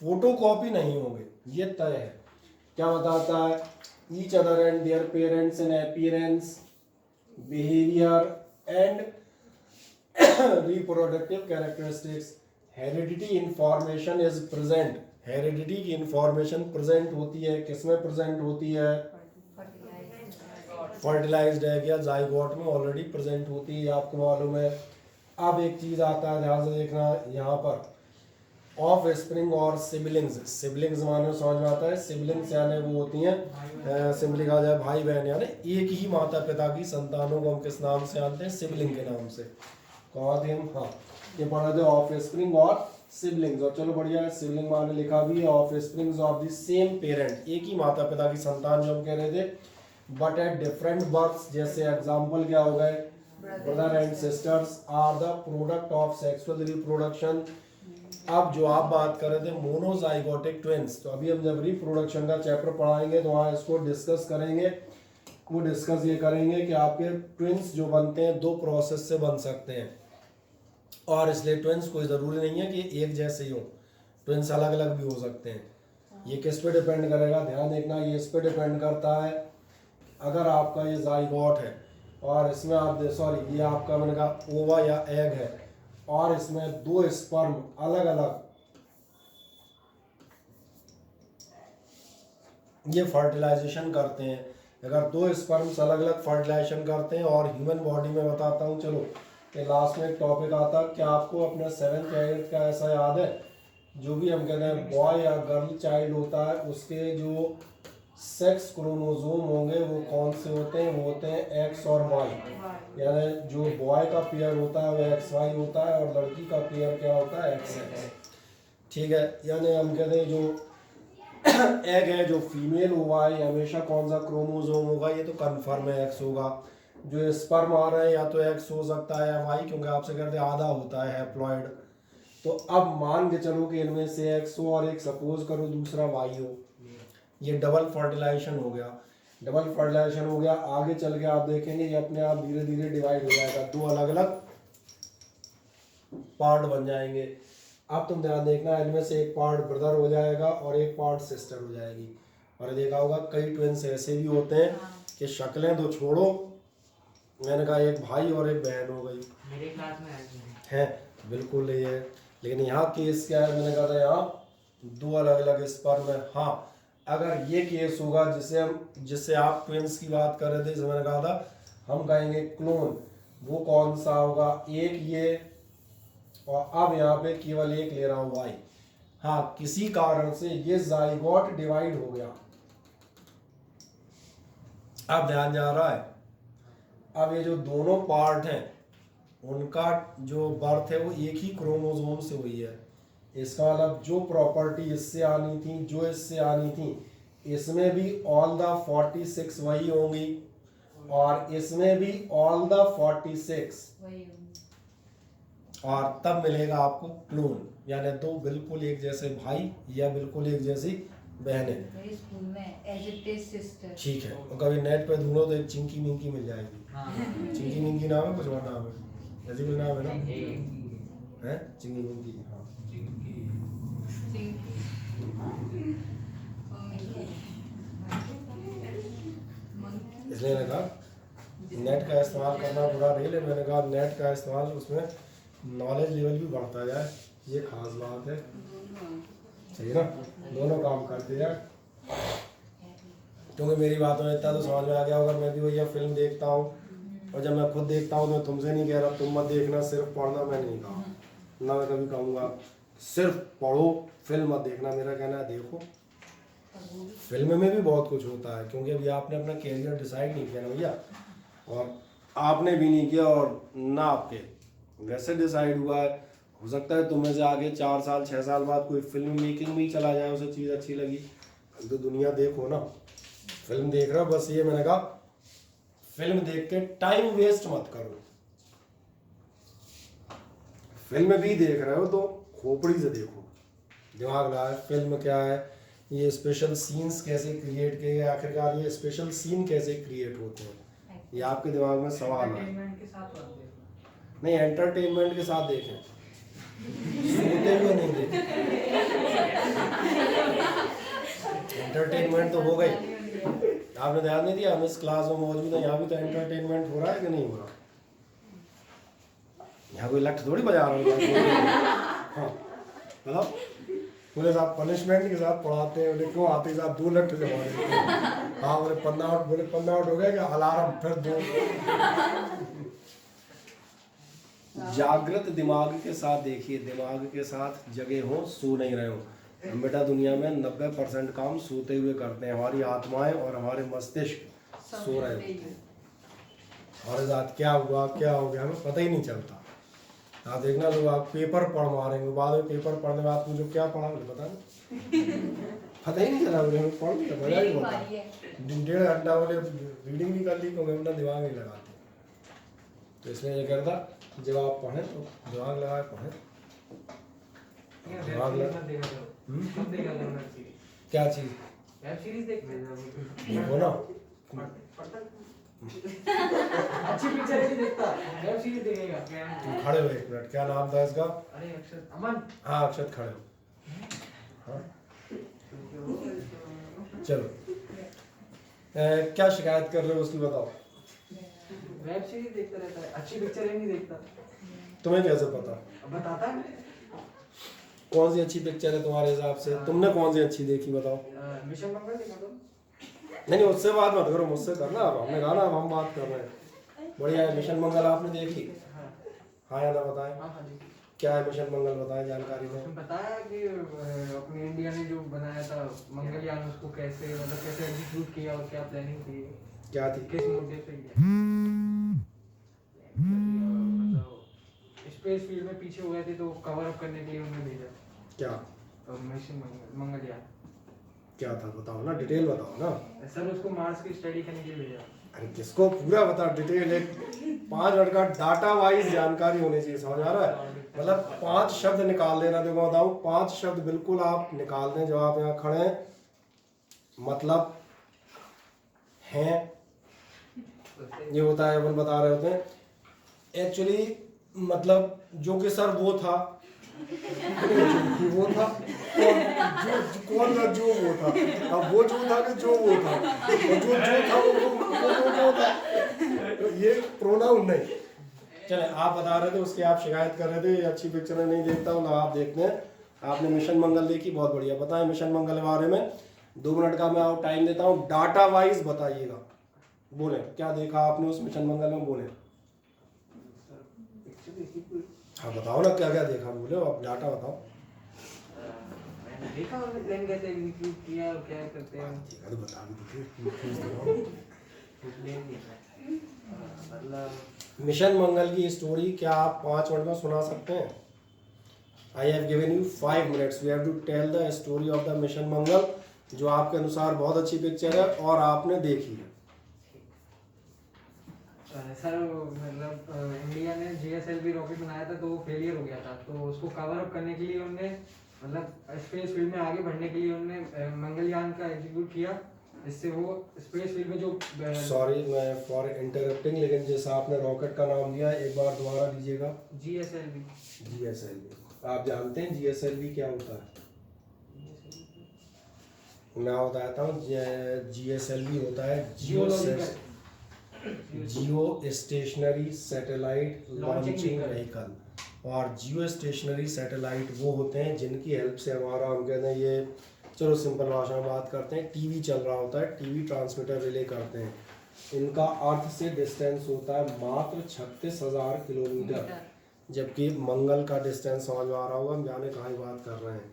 फोटो कॉपी नहीं होंगे, ये तय है। क्या बताता है, each other and their parents in appearance, behaviour and reproductive characteristics, heredity information is present. Heredity की इंफॉर्मेशन प्रेजेंट होती है, किसमें प्रेजेंट होती है, फर्टिलाइज्ड एग या जाइगोट में ऑलरेडी प्रेजेंट होती है, आपको मालूम है। अब एक चीज आता है, ध्यान से देखना, यहाँ पर ऑफ स्प्रिंग और सिबलिंग्स। सिबलिंग्स माने समझ में आता है, सिबलिंग्स यानी वो होती हैं, सिंपली कहा जाए भाई बहन, यानी एक ही माता पिता की संतानों को हम किस नाम से जानते हैं, सिबलिंग के नाम से। कहा थे हम, हाँ ये पढ़ा थे ऑफ स्प्रिंग और सिबलिंग्स। और चलो बढ़िया है, सिबलिंग माने लिखा भी है of springs of the same parent, एक ही माता पिता की संतान जो हम कह रहे थे, बट एट डिफरेंट बर्थ्स। जैसे एग्जाम्पल क्या हो गए, brother and sisters are the product of sexual reproduction. अब जो आप बात कर रहे थे मोनोजाइगोटिक ट्विंस, तो अभी हम जब रिप्रोडक्शन का चैप्टर पढ़ाएंगे तो वहाँ इसको डिस्कस करेंगे। वो डिस्कस ये करेंगे कि आपके ट्विंस जो बनते हैं दो प्रोसेस से बन सकते हैं, और इसलिए ट्विंस कोई ज़रूरी नहीं है कि एक जैसे ही हो, ट्विंस अलग अलग भी हो सकते हैं। ये किस पे डिपेंड करेगा, ध्यान देखना, ये इस पे डिपेंड करता है, अगर आपका ये जाइगोट है और इसमें आप सॉरी ये आपका मैंने कहा ओवा या एग है, और इसमें दो स्पर्म अलग अलग ये फर्टिलाइजेशन करते हैं। अगर दो स्पर्म्स अलग अलग फर्टिलाइजेशन करते हैं, और ह्यूमन बॉडी में बताता हूँ, चलो कि लास्ट में एक टॉपिक आता, क्या आपको अपने 7th या 8th का ऐसा याद है, जो भी हम कहते हैं बॉय या गर्ल चाइल्ड होता है, उसके जो सेक्स क्रोमोसोम होंगे वो कौन से होते हैं, वो होते हैं एक्स और वाई। यानी जो बॉय का पेयर होता है वो एक्स वाई होता है, और लड़की का पेयर क्या होता है, एक्स एक्स। ठीक है, यानी हम कहते हैं जो एग है, जो फीमेल हुआ है, हमेशा कौन सा क्रोमोसोम होगा, ये तो कन्फर्म है एक्स होगा। जो स्पर्म आ रहा है या तो एक्स हो सकता है या वाई, क्योंकि आपसे कहते हैं आधा होता है हैप्लॉइड। तो अब मान के चलो कि इनमें से एक्स हो और एक सपोज करो दूसरा वाई हो, ये डबल फर्टिलाइजेशन हो गया। डबल फर्टिलाइजेशन हो गया, आगे चल के आप देखेंगे ये अपने आप धीरे धीरे डिवाइड हो जाएगा, दो अलग अलग पार्ट बन जाएंगे। अब तुम ध्यान देखना, इनमें से एक पार्ट ब्रदर हो जाएगा और एक पार्ट सिस्टर हो जाएगी। और देखा होगा कई ट्विंस ऐसे भी होते हैं कि शक्लें तो छोड़ो, मैंने कहा एक भाई और एक बहन हो गई, मेरे क्लास में है बिल्कुल ये है। लेकिन यहाँ केस क्या है, मैंने कहा था यहाँ दो अलग अलग स्पर्म है। हाँ, अगर ये केस होगा जिससे आप ट्विंस की बात कर रहे थे, जिसे मैंने कहा था हम कहेंगे क्लोन, वो कौन सा होगा, एक ये, और अब यहाँ पे केवल एक ले रहा हूँ वाई। हाँ, किसी कारण से ये जाइगोट डिवाइड हो गया, अब ध्यान जा रहा है। अब ये जो दोनों पार्ट हैं उनका जो बर्थ है वो एक ही क्रोमोसोम से हुई है। इसका मतलब जो प्रॉपर्टी इससे आनी थी, जो इससे आनी थी, इसमें भी ऑल द 46 वही होंगी, और इसमें भी ऑल द 46, और तब मिलेगा आपको क्लोन, यानी दो बिल्कुल एक जैसे भाई या बिल्कुल एक जैसी बहनें। स्कूल में एज इट इज सिस्टर। ठीक है, और कभी नेट पे ढूंढो तो एक चिंकी मिंकी मिल जाएगी। चिंकी मिंकी नाम है, कुछ और नाम है, ऐसे कोई नाम है ना, है चिंकी मिंकी। हाँ, इसलिए मैंने कहा नेट का इस्तेमाल करना बुरा नहीं, लेकिन मैंने कहा नेट का इस्तेमाल उसमें नॉलेज लेवल भी बढ़ता जाए, ये खास बात है, सही ना, दोनों काम करते जाए। क्योंकि मेरी बातों में इतना तो समझ में आ गया होगा, मैं भी वही फिल्म देखता हूँ, और जब मैं खुद देखता हूँ तो मैं तुमसे नहीं कह रहा तुम मत देखना, सिर्फ पढ़ना मैं नहीं कहा ना, मैं कभी कहूँगा सिर्फ पढ़ो, फिल्म मत देखना। मेरा कहना है देखो, फिल्म में भी बहुत कुछ होता है, क्योंकि अभी आपने अपना कैरियर डिसाइड नहीं किया ना भैया, और आपने भी नहीं किया और ना आपके वैसे डिसाइड हुआ है। हो सकता है तुम्हें से आगे 4 साल 6 साल बाद कोई फिल्म मेकिंग में ही चला जाए, उसे चीज़ अच्छी लगी, तो दुनिया देखो ना, फिल्म देख रहा बस, ये मैंने कहा फिल्म देख के टाइम वेस्ट मत करो। फिल्म भी देख रहे हो तो खोपड़ी से देखो, दिमाग लगाए फिल्म क्या है, ये स्पेशल सीन्स कैसे क्रिएट किए गए, आखिरकार ये स्पेशल सीन कैसे क्रिएट होते हैं, ये आपके दिमाग में सवाल है। के साथ नहीं, एंटरटेनमेंट के साथ देखें, सोते हुए नहीं देखे। एंटरटेनमेंट तो हो गई, आपने ध्यान नहीं दिया, हम इस क्लास में मौजूद हैं, यहाँ भी तो एंटरटेनमेंट हो रहा है कि नहीं हो रहा? यहाँ कोई लठ थोड़ी बजा रहा हूँ। हाँ बताओ, बोले साहब पनिशमेंट के साथ पढ़ाते हैं, बोले क्यों आते साहब 2 लठ जमा देते हैं। हाँ बोले पन्ना आउट, बोले पन्ना आउट हो गया क्या? अलार्म फिर 2। जागृत दिमाग के साथ देखिए, दिमाग के साथ जगे हो, सो नहीं रहे हो। हम बेटा दुनिया में 90% काम सोते हुए करते हैं, हमारी आत्माएं और हमारे मस्तिष्क सो रहे होते हैं। हमारे साथ क्या हुआ क्या हो गया हमें पता ही नहीं चलता। आप देखना लोग आप पेपर पढ़ मारेंगे, बाद में पेपर पढ़ने के बाद मुझे क्या पढ़ा मुझे पता नहीं, पता ही नहीं चला, मुझे पढ़ लिया मजा ही होता। 1.5 घंटा बोले रीडिंग भी कर ली तो मैं अपना दिमाग नहीं लगाते। तो इसलिए ये करता जब आप पढ़ें तो दिमाग लगाए पढ़ें। दिमाग लगा क्या चीज वेब सीरीज देखते हो ना, अच्छी पिक्चर नहीं देखता, वेब सीरीज देखेगा। तुम खड़े हो 1 मिनट, क्या नाम था इसका? अरे अक्षत अमन। हाँ अक्षत खड़े हो। हाँ चलो क्या शिकायत कर रहे हो उसकी बताओ। वेब सीरीज देखता रहता है, अच्छी पिक्चर ही नहीं देखता। तुम्हें कैसे पता? अब बताता है। कौन सी अच्छी पिक्चर है तुम्हारे हिसाब से? तुमने कौन सी अच्छी देखी बताओ? मिशन मंगल देखा तो? नहीं उससे बात मत करो, मुझसे करना। अब हमने कहा ना अब हम बात कर रहे हैं। बढ़िया है, मिशन मंगल आपने देखी? हाँ या ना बताएं? हाँ जी। क्या है मिशन मंगल, बताएं जानकारी में। उसमें बताया कि अपने इंडिया ने जो बनाया था मंगलयान, उसको कैसे मतलब कैसे एग्जीक्यूट किया और क्या प्लानिंग की, क्या थी? किस मुद्दे पे किया। मतलब स्पेस फील्ड में पीछे हो गए थे तो कवर अप करने के लिए उन्होंने भेजा। क्या मिशन मंगलयान क्या था बताओ ना, डिटेल बताओ ना। सर उसको मार्स की स्टडी करने के लिए भेजा। अरे किसको पूरा बता, डिटेल एक 5 मिनट का डाटा वाइज जानकारी होनी चाहिए, समझ आ रहा है? मतलब 5 शब्द निकाल देना, देखो बताऊं 5 शब्द बिल्कुल आप निकाल दें जो आप यहाँ खड़े हैं। मतलब हैं, ये होता है अपन बता रहे होते हैं एक्चुअली, मतलब जो कि सर वो था वो था कौन था जो वो था, अब वो जो था कि जो वो था, और जो था वो था, तो ये प्रोनाउन नहीं। चले आप बता रहे थे उसकी, आप शिकायत कर रहे थे अच्छी पिक्चर नहीं देखता हूँ ना, आप देखते हैं। आपने मिशन मंगल देखी, बहुत बढ़िया। बताएं मिशन मंगल के बारे में, 2 मिनट का मैं आपको टाइम देता हूँ, डाटा वाइज बताइएगा। बोले क्या देखा आपने उस मिशन मंगल में, बोले। हाँ बताओ ना क्या क्या देखा, बोले आप डाटा बताओ। मैंने देखा उन्होंने प्लान कैसे एग्जीक्यूट किया और क्या करते हैं। तो बता भी मतलब मिशन मंगल की स्टोरी क्या आप 5 मिनट में सुना सकते हैं? I have given you 5 minutes, we have to tell the story of the mission Mangal, जो आपके अनुसार बहुत अच्छी पिक्चर है और आपने देखी है। सर मतलब इंडिया ने GSLV रॉकेट बनाया था तो वो फेलियर हो गया था, तो उसको कवर अप करने के लिए उन्होंने मतलब स्पेस फील्ड में आगे बढ़ने के लिए उन्होंने मंगलयान का एग्जीक्यूट किया, जिससे वो स्पेस फील्ड में जो सॉरी मैं फॉर इंटरप्टिंग, लेकिन जैसा आपने रॉकेट का नाम लिया एक बार दोबारा लीजिएगा। GSLV आप जानते हैं GSLV क्या होता है? मैं बताता हूँ, GSLV होता है जियो स्टेशनरी सैटेलाइट लॉन्चिंग व्हीकल। और जियो स्टेशनरी सैटेलाइट वो होते हैं जिनकी हेल्प से हमारा, हम कहते हैं ये, चलो सिंपल भाषा में बात करते हैं, टीवी चल रहा होता है, टीवी ट्रांसमीटर रिले करते हैं। इनका अर्थ से डिस्टेंस होता है मात्र 36,000 किलोमीटर, जबकि मंगल का डिस्टेंस समझ में आ रहा होगा, हम जाने कहाँ ही बात कर रहे हैं,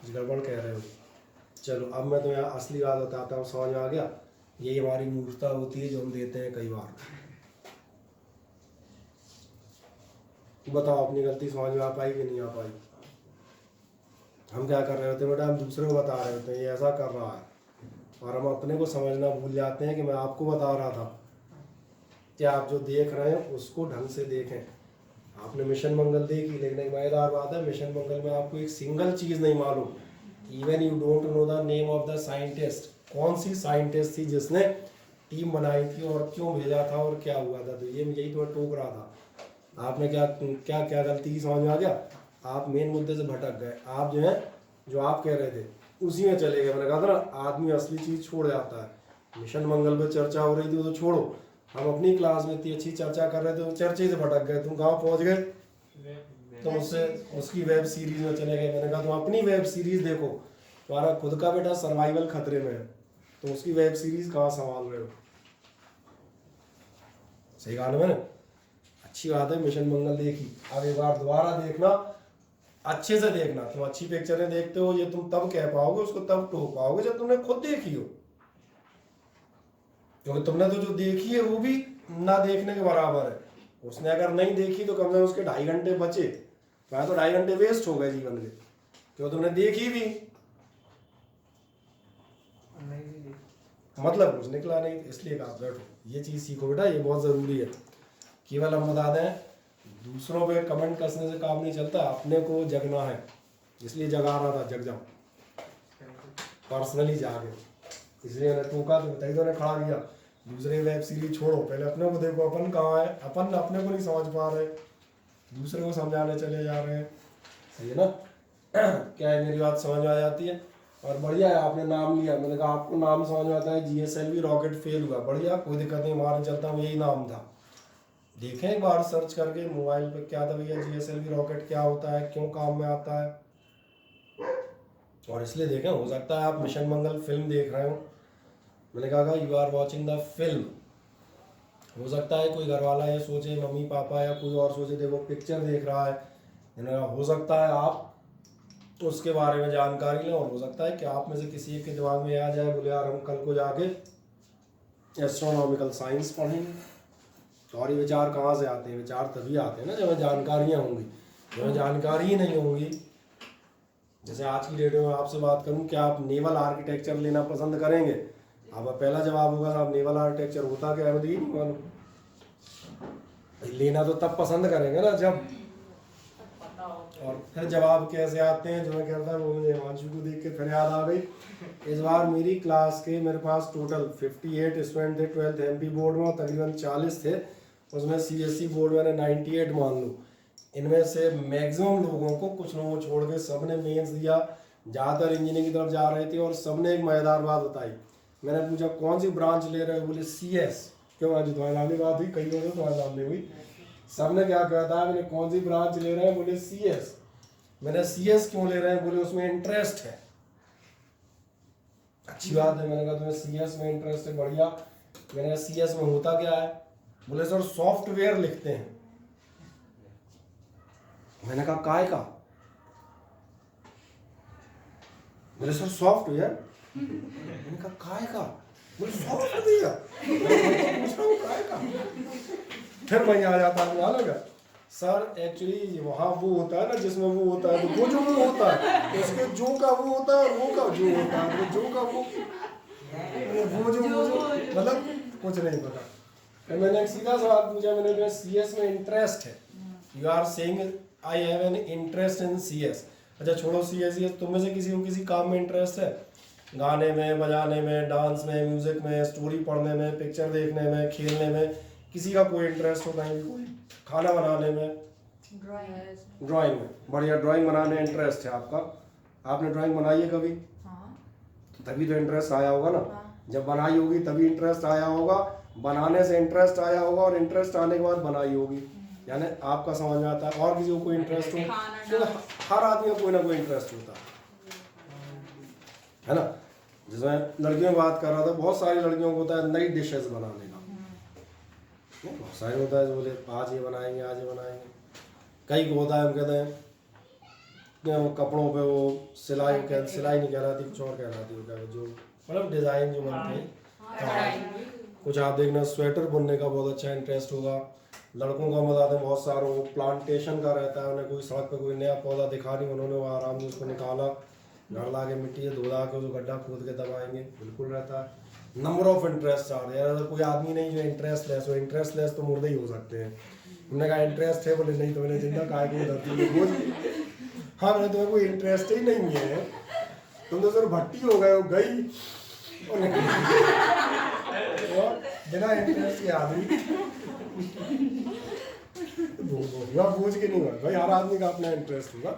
कुछ गड़बड़ कह रहे हो। चलो अब मैं तो यहाँ असली बात बताता हूँ, समझ में आ गया? यही हमारी मूर्खता होती है जो हम देते हैं कई बार। बताओ अपनी गलती समझ में आ पाई कि नहीं आ पाई? हम क्या कर रहे होते हैं बेटा, हम दूसरे को बता रहे होते हैं ये ऐसा कर रहा है, और हम अपने को समझना भूल जाते हैं कि मैं आपको बता रहा था कि आप जो देख रहे हैं उसको ढंग से देखें। आपने मिशन मंगल देखी, लेकिन एक मजेदार बात है, मिशन मंगल में आपको एक सिंगल चीज़ नहीं मालूम, even you don't know the name of the scientist. कौन सी साइंटिस्ट थी जिसने टीम बनाई थी और क्यों भेजा था और क्या हुआ था? तो ये यही तो मैं टोक रहा था। आपने क्या क्या क्या गलती की, समझ में आ गया? आप मेन मुद्दे से भटक गए। आप जो है जो आप कह रहे थे उसी में चले गए। मैंने कहा था ना आदमी असली चीज़ छोड़ जाता है। मिशन मंगल पे चर्चा हो रही थी तो छोड़ो, हम अपनी क्लास में इतनी अच्छी चर्चा कर रहे थे, तो चर्चे से भटक गए। तुम कहाँ पहुँच गए? तो उससे उसकी वेब सीरीज में चले गए। मैंने कहा तुम अपनी वेब सीरीज देखो, तुम्हारा खुद का बेटा सर्वाइवल खतरे में है, तो उसकी वेब सीरीज कहाँ संभाल रहे हो? सही कहा ना मैंने? अच्छी बात है, मिशन मंगल देखी, अब एक बार दोबारा देखना, अच्छे से देखना। तुम अच्छी पिक्चरें देखते हो, ये तुम तब कह पाओगे, उसको तब टोक पाओगे जब तुमने खुद देखी हो। क्योंकि तुमने तो जो देखी है वो भी ना देखने के बराबर है। उसने अगर नहीं देखी तो कम से कम उसके 2.5 घंटे बचे, तो तो 2.5 घंटे वेस्ट हो गए जीवन के, क्यों तुमने देखी भी मतलब कुछ निकला नहीं। इसलिए कहा बैठो, ये चीज़ सीखो बेटा, ये बहुत ज़रूरी है। केवल हम बता दें, दूसरों पे कमेंट कसने से काम नहीं चलता, अपने को जगना है। इसलिए जगा रहा था, जग जाओ, पर्सनली जागे। इसलिए मैंने टोका तो बताई, तो खड़ा किया। दूसरे वेब सीरीज छोड़ो, पहले अपने को देखो, अपन कहाँ है। अपन अपने को नहीं समझ पा रहे, दूसरे को समझाने चले जा रहे हैं। सही है ना? क्या है, मेरी बात समझ में आ जाती है? और बढ़िया है, आपने नाम लिया। मैंने कहा आपको नाम समझ में आता है, GSLV रॉकेट फेल हुआ, बढ़िया, कोई दिक्कत नहीं, मारने चलता हूँ, यही नाम था। देखें एक बार सर्च करके मोबाइल पे क्या था भैया, GSLV रॉकेट क्या होता है, क्यों काम में आता है, और इसलिए देखें। हो सकता है आप मिशन मंगल फिल्म देख रहे हो, मैंने कहा you are watching the film. हो सकता है कोई घर वाला ये सोचे, मम्मी पापा या कोई और सोचे देखो पिक्चर देख रहा है। हो सकता है आप उसके बारे में जानकारी लें, और हो सकता है कि आप में से किसी एक के दिमाग में आ जाए, बोले यार हम कल को जाके एस्ट्रोनॉमिकल साइंस पढ़ेंगे। और ये विचार कहाँ से आते हैं? विचार तभी आते हैं ना जब जानकारियाँ होंगी। जब जानकारी ही नहीं होंगी, जैसे आज की डेट में आपसे बात करूं, क्या आप नेवल आर्किटेक्चर लेना पसंद करेंगे? अब पहला जवाब होगा आप नेवल आर्किटेक्चर होता क्या है मुझे नहीं मालूम। लेना तो तब पसंद करेंगे ना जब, और फिर जवाब कैसे आते हैं जो मैं कहता हूँ, वो मुझे हिमांशु को देख के फिर याद आ गई। इस बार मेरी क्लास के मेरे पास टोटल 58 स्टूडेंट थे 12th MP बोर्ड में, और तकरीबन 40 थे उसमें CSE बोर्ड मैंने 98 मान लो। इनमें से मैक्सिमम लोगों को, कुछ लोगों को छोड़ के, सबने मेंस दिया, ज़्यादातर इंजीनियरिंग की तरफ जा रहे थे, और सबने एक मज़ेदार बात बताई। मैंने पूछा कौन सी ब्रांच ले रहे हो, बोले CS। क्यों आज तुम्हारे नाम की बात हुई, कई लोगों तुम्हारे नाम नहीं हुई। सबने क्या कहता है, मैंने कौन सी ब्रांच ले रहे हैं, बोले CS। मैंने CS क्यों ले रहे हैं, बोले उसमें इंटरेस्ट है। अच्छी बात है, मैंने कहा तुम्हें CS में इंटरेस्ट है, बढ़िया। मैंने कहा CS में होता क्या है, बोले सर सॉफ्टवेयर लिखते हैं। मैंने कहा काय का? बोले सर सॉफ्टवेयर। मैंने कहा काय का? बोले सॉफ्टवेयर। पूछ रहा हूँ काय का? फिर वहीं आ जाता है, मालूम है सर एक्चुअली वहाँ वो होता है ना जिसमें वो होता है, तो वो जो वो होता है, उसके जो का वो होता है, और वो का जो होता है, वो जो का वो जो मतलब कुछ नहीं पता। फिर मैंने एक सीधा सवाल पूछा, मैंने जो CS में इंटरेस्ट है, you are saying I have an interest in CS। अच्छा छोड़ो CS, तुम में से किसी को किसी काम में इंटरेस्ट है? गाने में, बजाने में, डांस में, म्यूजिक में, स्टोरी पढ़ने में, पिक्चर देखने में, खेलने में, किसी का कोई इंटरेस्ट हो कहीं भी? कोई खाना बनाने में, ड्राइंग में, बढ़िया, ड्राइंग बनाने इंटरेस्ट है आपका। आपने ड्राइंग बनाई है कभी? हाँ। तो तभी तो इंटरेस्ट आया होगा ना। हाँ। जब बनाई होगी तभी इंटरेस्ट आया होगा, बनाने से इंटरेस्ट आया होगा, और इंटरेस्ट आने के बाद बनाई होगी, यानी आपका समझ में आता है। और किसी को कोई इंटरेस्ट हो, तो हर आदमी का कोई ना कोई इंटरेस्ट होता है ना। जिसमें लड़कियों की बात कर रहा था, बहुत सारी लड़कियों को होता है नई डिशेस बनाने का, बहुत सारे होता है, बोले आज ये बनाएंगे, आज ये बनाएंगे। कई को होता है, हम कहते हैं कपड़ों पे वो सिलाई नहीं कहलाती, कुछ और कहलाती होता है, जो मतलब डिज़ाइन जो बनते हैं। कुछ आप देखना स्वेटर बुनने का बहुत अच्छा इंटरेस्ट होगा। लड़कों का बताते हैं बहुत सारों को प्लांटेशन का रहता है, उन्हें कोई सड़क पे कोई नया पौधा दिखा नहीं, उन्होंने वो आराम से उसको निकाला, घर ला के मिट्टी से धोधा के उसको गड्ढा खोद के दबाएंगे, बिल्कुल रहता है। नंबर ऑफ इंटरेस्ट आ रहे हैं। अगर कोई आदमी नहीं जो इंटरेस्टलेस हो, इंटरेस्टलेस तो मुर्दे ही हो सकते हैं। उन्होंने कहा इंटरेस्ट है, बोले नहीं तो मैंने जिंदा काय को धरती में बोझ। हाँ मैंने तुम्हें कोई इंटरेस्ट ही नहीं है, तुम तो सर भट्टी हो गए हो, गई और बिना इंटरेस्ट के आदमी। पूछ के नहीं हुआ भाई, हर आदमी का अपना इंटरेस्ट होगा।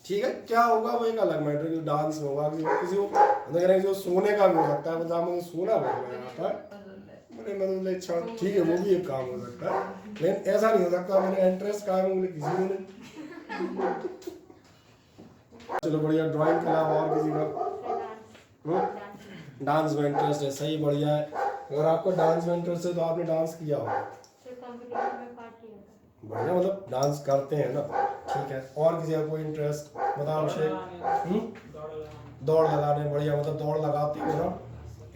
ठीक है, क्या होगा वो एक अलग मैटर, जो डांस में होगा, किसी को कह रहे हैं जो सोने का भी हो सकता है, मतलब मुझे सोना बहुत मजा आता है, मैंने मतलब अच्छा ठीक है वो भी एक काम हो सकता है, लेकिन ऐसा नहीं हो सकता मैंने इंटरेस्ट कहा है मुझे किसी को नहीं। चलो बढ़िया, ड्राइंग के अलावा और किसी का डांस में इंटरेस्ट है, सही बढ़िया है। अगर आपको डांस में इंटरेस्ट है तो आपने डांस किया होगा, कंपटीशन में पार्ट लिया था। बढ़िया, मतलब डांस करते हैं ना। ठीक है, और किसी का कोई इंटरेस्ट बताओ अभिषेक? दौड़ लगाने, बढ़िया, मतलब दौड़ लगाते हो ना,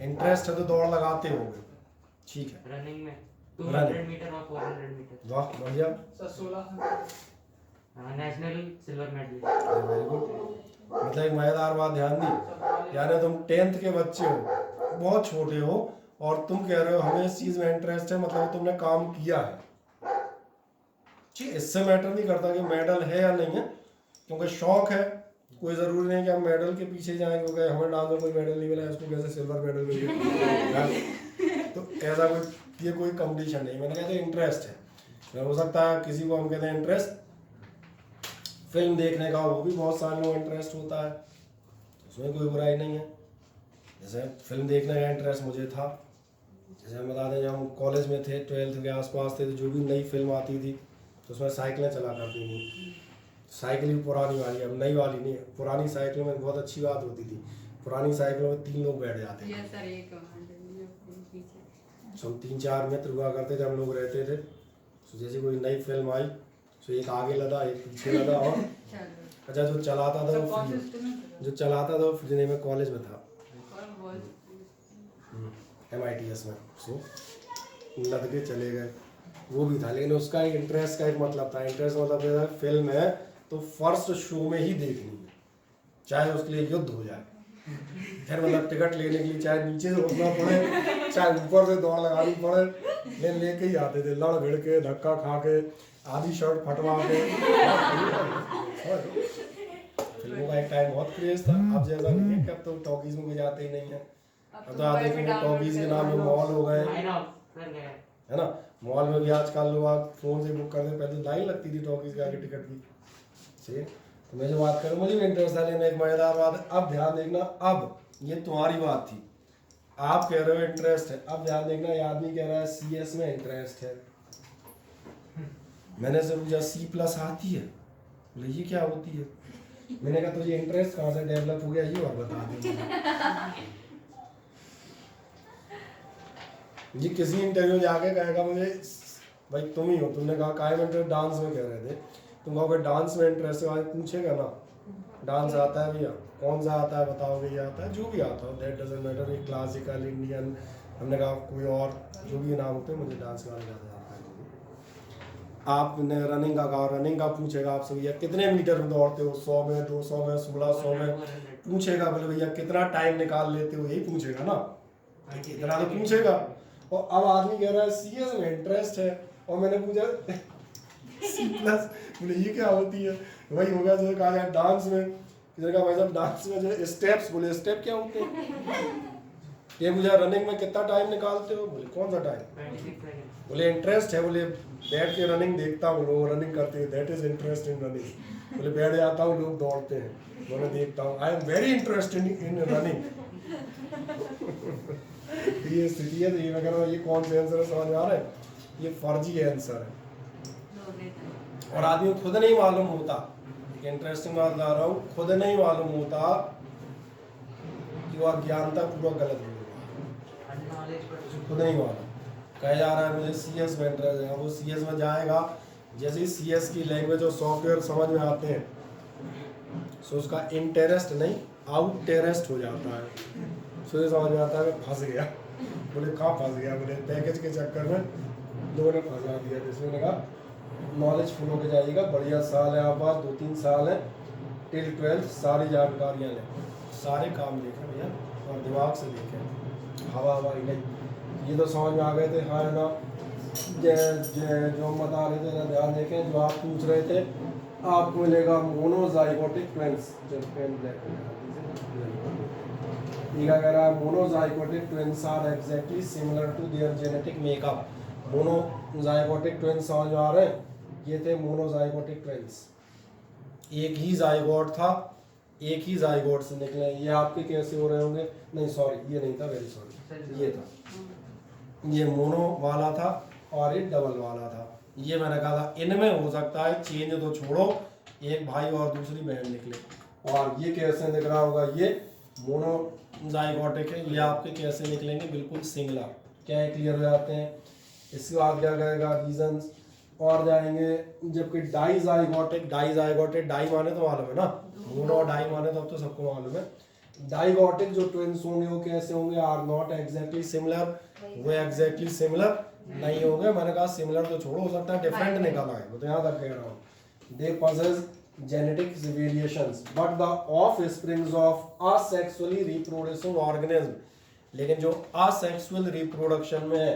इंटरेस्ट है तो दौड़ लगाते हो। ठीक है, रनिंग में 200 मीटर और 400 मीटर। वाह बढ़िया, 16 national silver medal. Very good. मतलब एक मजेदार बात ध्यान दी, यानी तुम 10th के बच्चे हो, बहुत छोटे हो, और तुम कह रहे हो हमें इस चीज में इंटरेस्ट है, मतलब तुमने काम किया है। ठीक, इससे मैटर नहीं करता कि मेडल है या नहीं है, क्योंकि शौक है, कोई जरूरी नहीं कि हम मेडल के पीछे जाएं, क्योंकि हमें डांस में कोई मेडल नहीं मिला, इसको कैसे सिल्वर मेडल मिल गया। तो ऐसा कोई, ये कोई कंपटीशन नहीं, मैंने कहते इंटरेस्ट है। हो सकता है किसी को हम कहते हैं इंटरेस्ट फिल्म देखने का, वो भी बहुत सारे लोग इंटरेस्ट होता है, उसमें कोई बुराई नहीं है। जैसे फिल्म देखने का इंटरेस्ट मुझे था, जैसे हम बता दें जब हम कॉलेज में थे, 12th के आसपास थे, तो जो भी नई फिल्म आती थी तो उसमें साइकिलें चला करती थी। साइकिल भी पुरानी वाली, अब नई वाली नहीं, पुरानी साइकिलों में बहुत अच्छी बात होती थी, पुरानी साइकिलों में 3 लोग बैठ जाते थे। हम 3-4 मित्र हुआ करते थे, हम लोग रहते थे। तो जैसे कोई नई फिल्म आई तो एक आगे लदा, एक पीछे लदा, और अच्छा जो चलाता था वो फ्री में कॉलेज में था, MITS में, सो लद के चले गए, वो भी था। लेकिन उसका एक इंटरेस्ट का एक मतलब था, इंटरेस्ट मतलब फिल्म है तो फर्स्ट शो में ही देखनी है, चाहे उसके लिए युद्ध हो जाए, फिर मतलब टिकट लेने के लिए चाहे नीचे से उठना पड़े, चाहे ऊपर से दौड़ लगानी पड़े, लेकिन लेके ही आते थे, लड़ भिड़ के, धक्का खा के, आधी शर्ट फटवा के। फिल्मों का एक टाइम बहुत क्रेज था, अब जैसा नहीं है कि अब तो टॉकीज में भी जाते ही नहीं है, अब तो आप देखेंगे टॉकीज के नाम में मॉल हो गए, है ना। मॉल में भी आजकल लोग फोन से बुक करते, पहले लाइन लगती थी टॉकीज के आगे टिकट की। सही, तो मैं जो बात करूँ मुझे भी इंटरेस्ट था, लेकिन एक मजेदार बात है, अब ध्यान देखना, अब ये तुम्हारी बात थी, आप कह रहे हो इंटरेस्ट है, अब ध्यान देखना, ये आदमी कह रहा है CS में इंटरेस्ट है। मैंने से पूछा C+ आती है, बोले ये क्या होती है, मैंने कहा तुझे इंटरेस्ट कहाँ से डेवलप हो गया ये और बता दे। जी किसी इंटरव्यू जाके कहेगा मुझे, भाई तुम ही हो, तुमने कहा काय में इंटरेस्ट, डांस में कह रहे थे, तुम कहोगे डांस में इंटरेस्ट है, आज पूछेगा ना डांस आता है भैया, कौन सा आता है बताओगे, ये आता है, जो भी आता हो, दैट डजंट मैटर, ये क्लासिकल, इंडियन, हमने कहा कोई और जो भी नाम होते हैं, मुझे डांस के बारे में ज़्यादा आता है। आपने रनिंग का कहा, रनिंग का पूछेगा आपसे, भैया कितने मीटर में दौड़ते हो, 100 में, 200 में, 1600 में, पूछेगा, बोले भैया कितना टाइम निकाल लेते हो, यही पूछेगा ना, इतना तो पूछेगा। और अब आदमी कह रहा है CS में इंटरेस्ट है, और मैंने पूछा C+, बोले ये क्या होती है, वही हो गया जैसे कहा जाए डांस में, किसी ने कहा भाई साहब डांस में जो स्टेप्स, बोले स्टेप क्या होते हैं, ये पूछा रनिंग में कितना टाइम निकालते हो, बोले कौन सा टाइम, बोले इंटरेस्ट है, बोले बैठ के रनिंग देखता हूँ, लोग रनिंग करते हैं, that is interest in running, बोले बैठ जाता हूँ लोग दौड़ते हैं, बोले देखता हूँ, I am very interested in running. ये स्थिति है, तो ये वगैरह, ये कौन से आंसर है समझ में आ रहा है, ये फर्जी आंसर है, और आदमी को खुद नहीं मालूम होता, एक इंटरेस्टिंग बात बता रहा हूँ, खुद नहीं मालूम होता कि वो अज्ञानता पूरा गलत हो गया, खुद नहीं मालूम, कहा जा रहा है मुझे CS में इंटरेस्ट है, वो CS में जाएगा, जैसे ही CS की लैंग्वेज और सॉफ्टवेयर समझ में आते हैं, सो उसका इंटरेस्ट नहीं आउट टेरेस्ट हो जाता है, सो ये समझ में आता है फंस गया, बोले कहाँ फंस गया, बोले पैकेज के चक्कर में लोगों ने फंसा दिया, जिसने कहा नॉलेज फुल होकर जाइएगा, बढ़िया साल है आप पास, 2-3 साल है, टिल 12th सारी जानकारियाँ लें, सारे काम देखें भैया, और दिमाग से देखें, हवा नहीं, ये तो समझ में आ गए थे, हाँ है ना, जो हम बता रहे थे ना, ध्यान देखें, जो आप पूछ रहे थे, आपको मिलेगा मोनोजाइगोटिक ट्विंस, ये क्या कह रहा है, monozygotic twins are exactly similar to their genetic makeup, monozygotic twins समझ में आ रहे हैं, ये थे मोनोजाइगोटिक ट्विंस, एक ही जाइगोट था, एक ही जाइगोट से निकले। ये आपके कैसे हो रहे होंगे, नहीं सॉरी ये नहीं था, वेरी सॉरी, ये था, ये मोनो वाला था और ये डबल वाला था। ये मैंने कहा था इनमें हो सकता है चेंज तो छोड़ो, एक भाई और दूसरी बहन निकले। और ये कैसे दिख रहा होगा, ये मोनोजाइगोटिक है, ये आपके कैसे निकलेंगे, बिल्कुल सिंगुलर। क्या है, क्लियर हो जाते हैं। इसके बाद क्या कहेगा, रीजंस और जाएंगे। जबकि डाइजाइगोटिक, डाइजाइगोटिक डाई माने तो मालूम है ना, मोनो और डाई माने तो अब तो सबको मालूम है। डाइगोटिक जो ट्विंस होंगे वो कैसे होंगे, आर नॉट एग्जैक्टली सिमिलर, वो एग्जैक्टली सिमिलर नहीं होंगे। मैंने कहा सिमिलर तो छोड़ो, हो सकता है डिफरेंट निकल आए, वो तो यहाँ तक कह रहा हूँ। दे possess genetic variations but the offsprings of asexually reproducing organism, लेकिन जो असेक्सुअल रिप्रोडक्शन में है,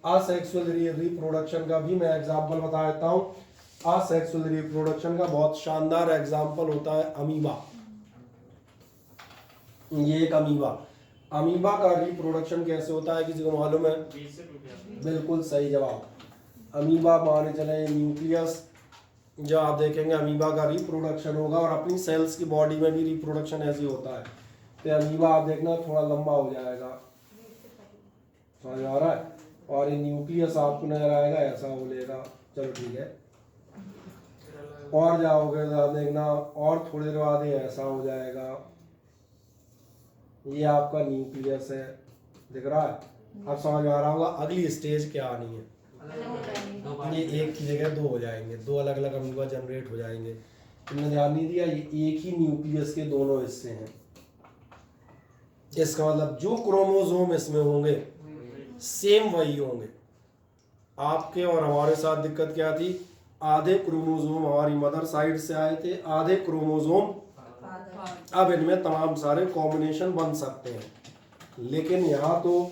असेक्सुअल रिप्रोडक्शन का भी मैं एग्जांपल बता देता हूँ। असेक्सुअल रिप्रोडक्शन का बहुत शानदार एग्जांपल होता है अमीबा। ये एक अमीबा, अमीबा का रिप्रोडक्शन कैसे होता है, किसी को मालूम है? बिल्कुल सही जवाब। अमीबा माने चले न्यूक्लियस, जो आप देखेंगे अमीबा का रिप्रोडक्शन होगा और अपनी सेल्स की बॉडी में भी रिप्रोडक्शन ऐसे होता है। तो अमीबा आप देखना थोड़ा लंबा हो जाएगा, समझ आ रहा है, और ये न्यूक्लियस आपको नजर आएगा ऐसा बोलेगा। चलो ठीक है, और जाओगे तो आप देखना और थोड़ी देर बाद ये ऐसा हो जाएगा। ये आपका न्यूक्लियस है, दिख रहा है, अब समझ आ रहा होगा अगली स्टेज क्या आनी है। ये एक की जगह दो हो जाएंगे, दो अलग अलग अमीबा जनरेट हो जाएंगे। तुमने ध्यान नहीं दिया, ये एक ही न्यूक्लियस के दोनों हिस्से हैं। इसका मतलब जो क्रोमोसोम इसमें होंगे सेम वही होंगे। आपके और हमारे साथ दिक्कत क्या थी, आधे क्रोमोसोम हमारी मदर साइड से आए थे, आधे क्रोमोसोम अब इनमें तमाम सारे कॉम्बिनेशन बन सकते हैं। लेकिन यहाँ तो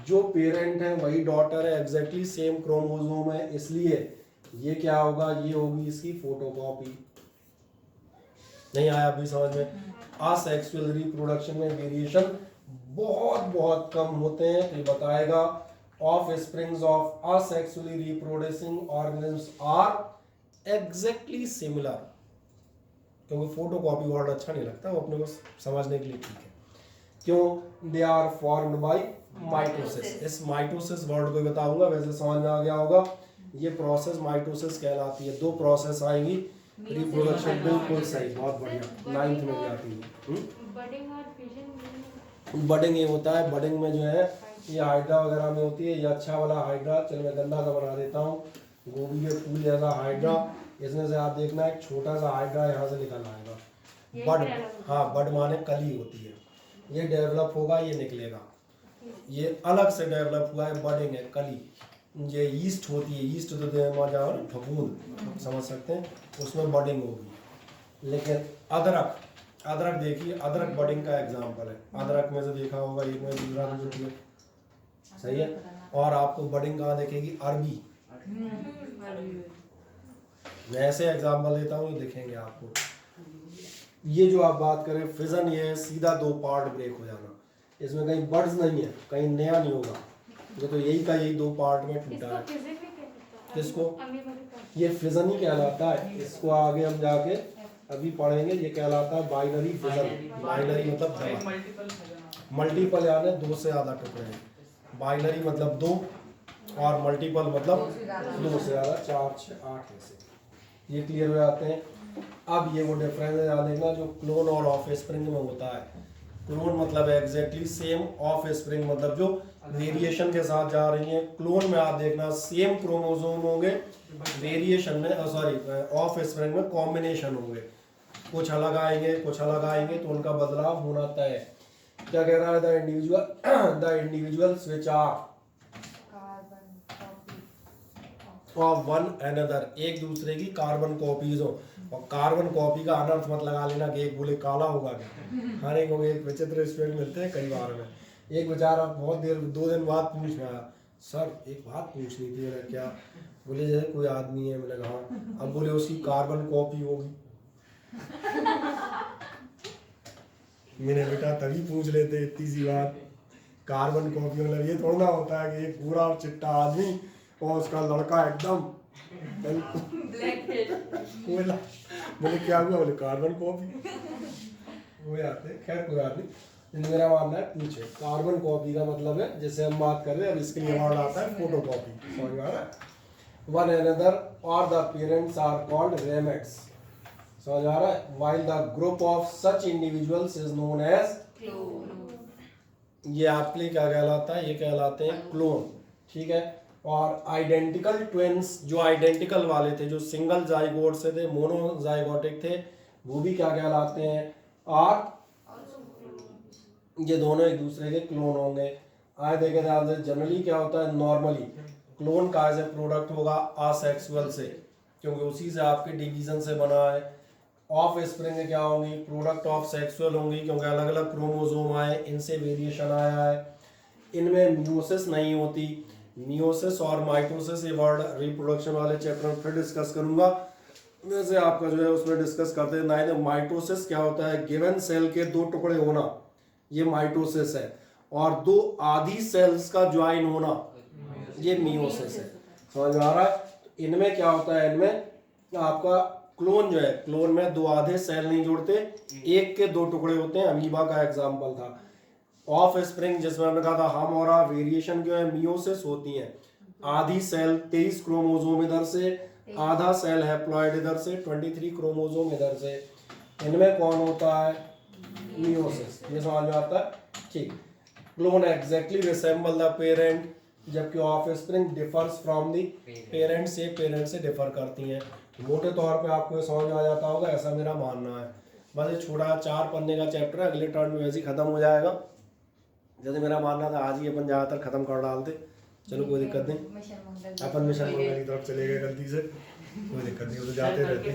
जो पेरेंट है वही डॉटर है, एग्जैक्टली सेम क्रोमोसोम है, इसलिए ये क्या होगा, ये होगी इसकी फोटोकॉपी। नहीं आया अभी समझ में? असेक्सुअल रिप्रोडक्शन में वेरिएशन बहुत बहुत कम होते हैं। तो ये बताएगा offsprings of asexually reproducing organisms are exactly similar, क्योंकि फोटोकॉपी वर्ड अच्छा नहीं लगता, वो अपने को समझने के लिए ठीक है। क्यों? They are formed by mitosis. इस माइटोसिस वर्ड को बताऊंगा, वैसे समझ में आ गया होगा। ये प्रोसेस माइटोसिस कहलाती है। दो प्रोसेस आएंगी रिप्रोडक्शन, बिल्कुल सही, बहुत बढ़िया, 9th में भी आती है। बडिंग और फिजन, बडिंग ये होता है, बडिंग में जो है ये हाइड्रा वगैरह में होती है। ये अच्छा वाला हाइड्रा, चलो मैं गंदा सा बना देता हूँ, गोभी के फूल जैसा हाइड्रा, इसमें से आप देखना एक छोटा सा हाइड्रा यहाँ से निकल आएगा। बड, हाँ बड माने कली होती है, ये डेवलप होगा, ये निकलेगा, ये अलग से डेवलप हुआ है, बडिंग है, कली। ये ईस्ट होती है, ईस्ट तो जाओ ना फफूंद समझ सकते हैं, उसमें बडिंग होगी। लेकिन अदरक, अदरक देखिए, अदरक बडिंग का एग्जाम्पल है। अदरक में से देखा होगा एक में दूसरा में, सही है। और आपको बडिंग कहाँ देखेगी, अरबी। मैं ऐसे एग्जाम्पल देता हूँ, दिखेंगे आपको। ये जो आप बात करें फिजन, ये सीधा दो पार्ट ब्रेक हो जाना, इसमें कहीं बर्ड्स नहीं है, कहीं नया नहीं होगा, ये तो यही का यही दो पार्ट में टूटा है। किसको? ये फिजन ही कहलाता है। इसको आगे हम जाके अभी पढ़ेंगे, ये कहलाता है बाइनरी फिजन। बाइनरी मतलब मल्टीपल, यानी दो से ज्यादा टुकड़े हैं। बाइनरी मतलब दो, और मल्टीपल मतलब दो से ज्यादा, 4, 6, 8 ऐसे। ये क्लियर हो जाते हैं। अब ये वो डिफरेंस है देखना जो क्लोन और ऑफ स्प्रिंग में होता है। क्लोन मतलब एग्जैक्टली सेम, ऑफ स्प्रिंग मतलब जो वेरिएशन के साथ जा रही है। क्लोन में आप देखना सेम क्रोमोसोम होंगे, वेरिएशन में सॉरी ऑफ स्प्रिंग में कॉम्बिनेशन होंगे, कुछ अलग आएंगे कुछ अलग आएंगे, तो उनका बदलाव होना तय है। क्या कह रहा है, the individual which are of one another, एक दूसरे की कार्बन कॉपीज हो। और कार्बन कॉपी का अनर्थ मत लगा लेना कि एक बोले काला होगा क्या। हर एक को एक विचित्र स्टूडेंट मिलते हैं कई बार में। एक बेचारा बहुत देर 2 दिन बाद पूछ में आया, सर एक बात पूछनी थी। मैंने क्या? बोले जैसे कोई आदमी है। मैंने कहा, अब बोले उसकी कार्बन कॉपी होगी। मैंने बेटा तभी पूछ लेते इतनी सी बात, कार्बन कॉपी मतलब ये थोड़ा होता है कि एक पूरा चिट्टा आदमी और उसका लड़का एकदम बोले क्या हुआ, बोले कार्बन कॉपी वो आते हैं। खैर कोई बात नहीं, लेकिन मेरा मानना है पूछे कार्बन कॉपी का मतलब है, जैसे हम बात कर रहे हैं अब इसके लिए वर्ड आता है फोटो कॉपी, समझ में आ रहा है। वन अनदर और the parents are called remates, समझ आ रहा है। While the group of such individuals is known as, ये आपके लिए क्या कहलाता है, ये कहलाते हैं क्लोन, ठीक है। और आइडेंटिकल ट्विंस, जो आइडेंटिकल वाले थे, जो सिंगल जाइगोट से थे, मोनोजाइगोटिक थे, वो भी क्या कहलाते हैं, आर, ये दोनों एक दूसरे के क्लोन होंगे। आए देखे ध्यान से, जनरली क्या होता है, नॉर्मली क्लोन का एज ए प्रोडक्ट होगा असेक्सुअल से, क्योंकि उसी से आपके डिवीजन से बना है। ऑफ स्प्रिंग क्या होंगी, प्रोडक्ट ऑफ सेक्सुअल होंगी, क्योंकि अलग अलग क्रोमोसोम आए, इनसे वेरिएशन आया है। इनमें मियोसिस नहीं होती, मियोसिस और माइटोसिस, ये वर्ड रिप्रोडक्शन वाले चैप्टर में फिर डिस्कस करूंगा। वैसे आपका जो है उसमें डिस्कस करते हैं। नाइन माइटोसिस क्या होता है, गिवन सेल के दो टुकड़े होना, ये माइटोसिस है। और दो आधी सेल्स का ज्वाइन होना, ये मियोसिस है, समझ में आ रहा है। इनमें क्या होता है, इनमें आपका क्लोन जो है, क्लोन में दो आधे सेल नहीं जुड़ते, एक के दो टुकड़े होते हैं। अमीबा का एग्जाम्पल था। ऑफ स्प्रिंग जिसमें हमने कहा था हम और वेरिएशन जो है मियोसिस होती है, आधी सेल 23 क्रोमोसोम इधर से, आधा सेल हैप्लॉइड इधर से, 23 क्रोमोसोम इधर से। इनमें कौन होता है, मियोसिस, ये समझ में आता है, ठीक। Clone exactly resemble the parent, जबकि offspring differs from the parent से डिफर करती हैं। मोटे तौर पे आपको समझ में आ जाता होगा, ऐसा मेरा मानना है। बस ये छोटा 4 पन्ने का चैप्टर है, अगले टर्न में वैसे ही खत्म हो जाएगा। जैसे मेरा मानना था आज ही अपन ज़्यादातर खत्म कर डालते, चलो कोई दिक्कत नहीं, अपन मिशन मंगल की तरफ चले गए गलती से, कोई दिक्कत नहीं, वो तो जाते रहते।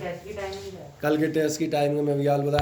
कल के टेस्ट की टाइमिंग में भी याद बताया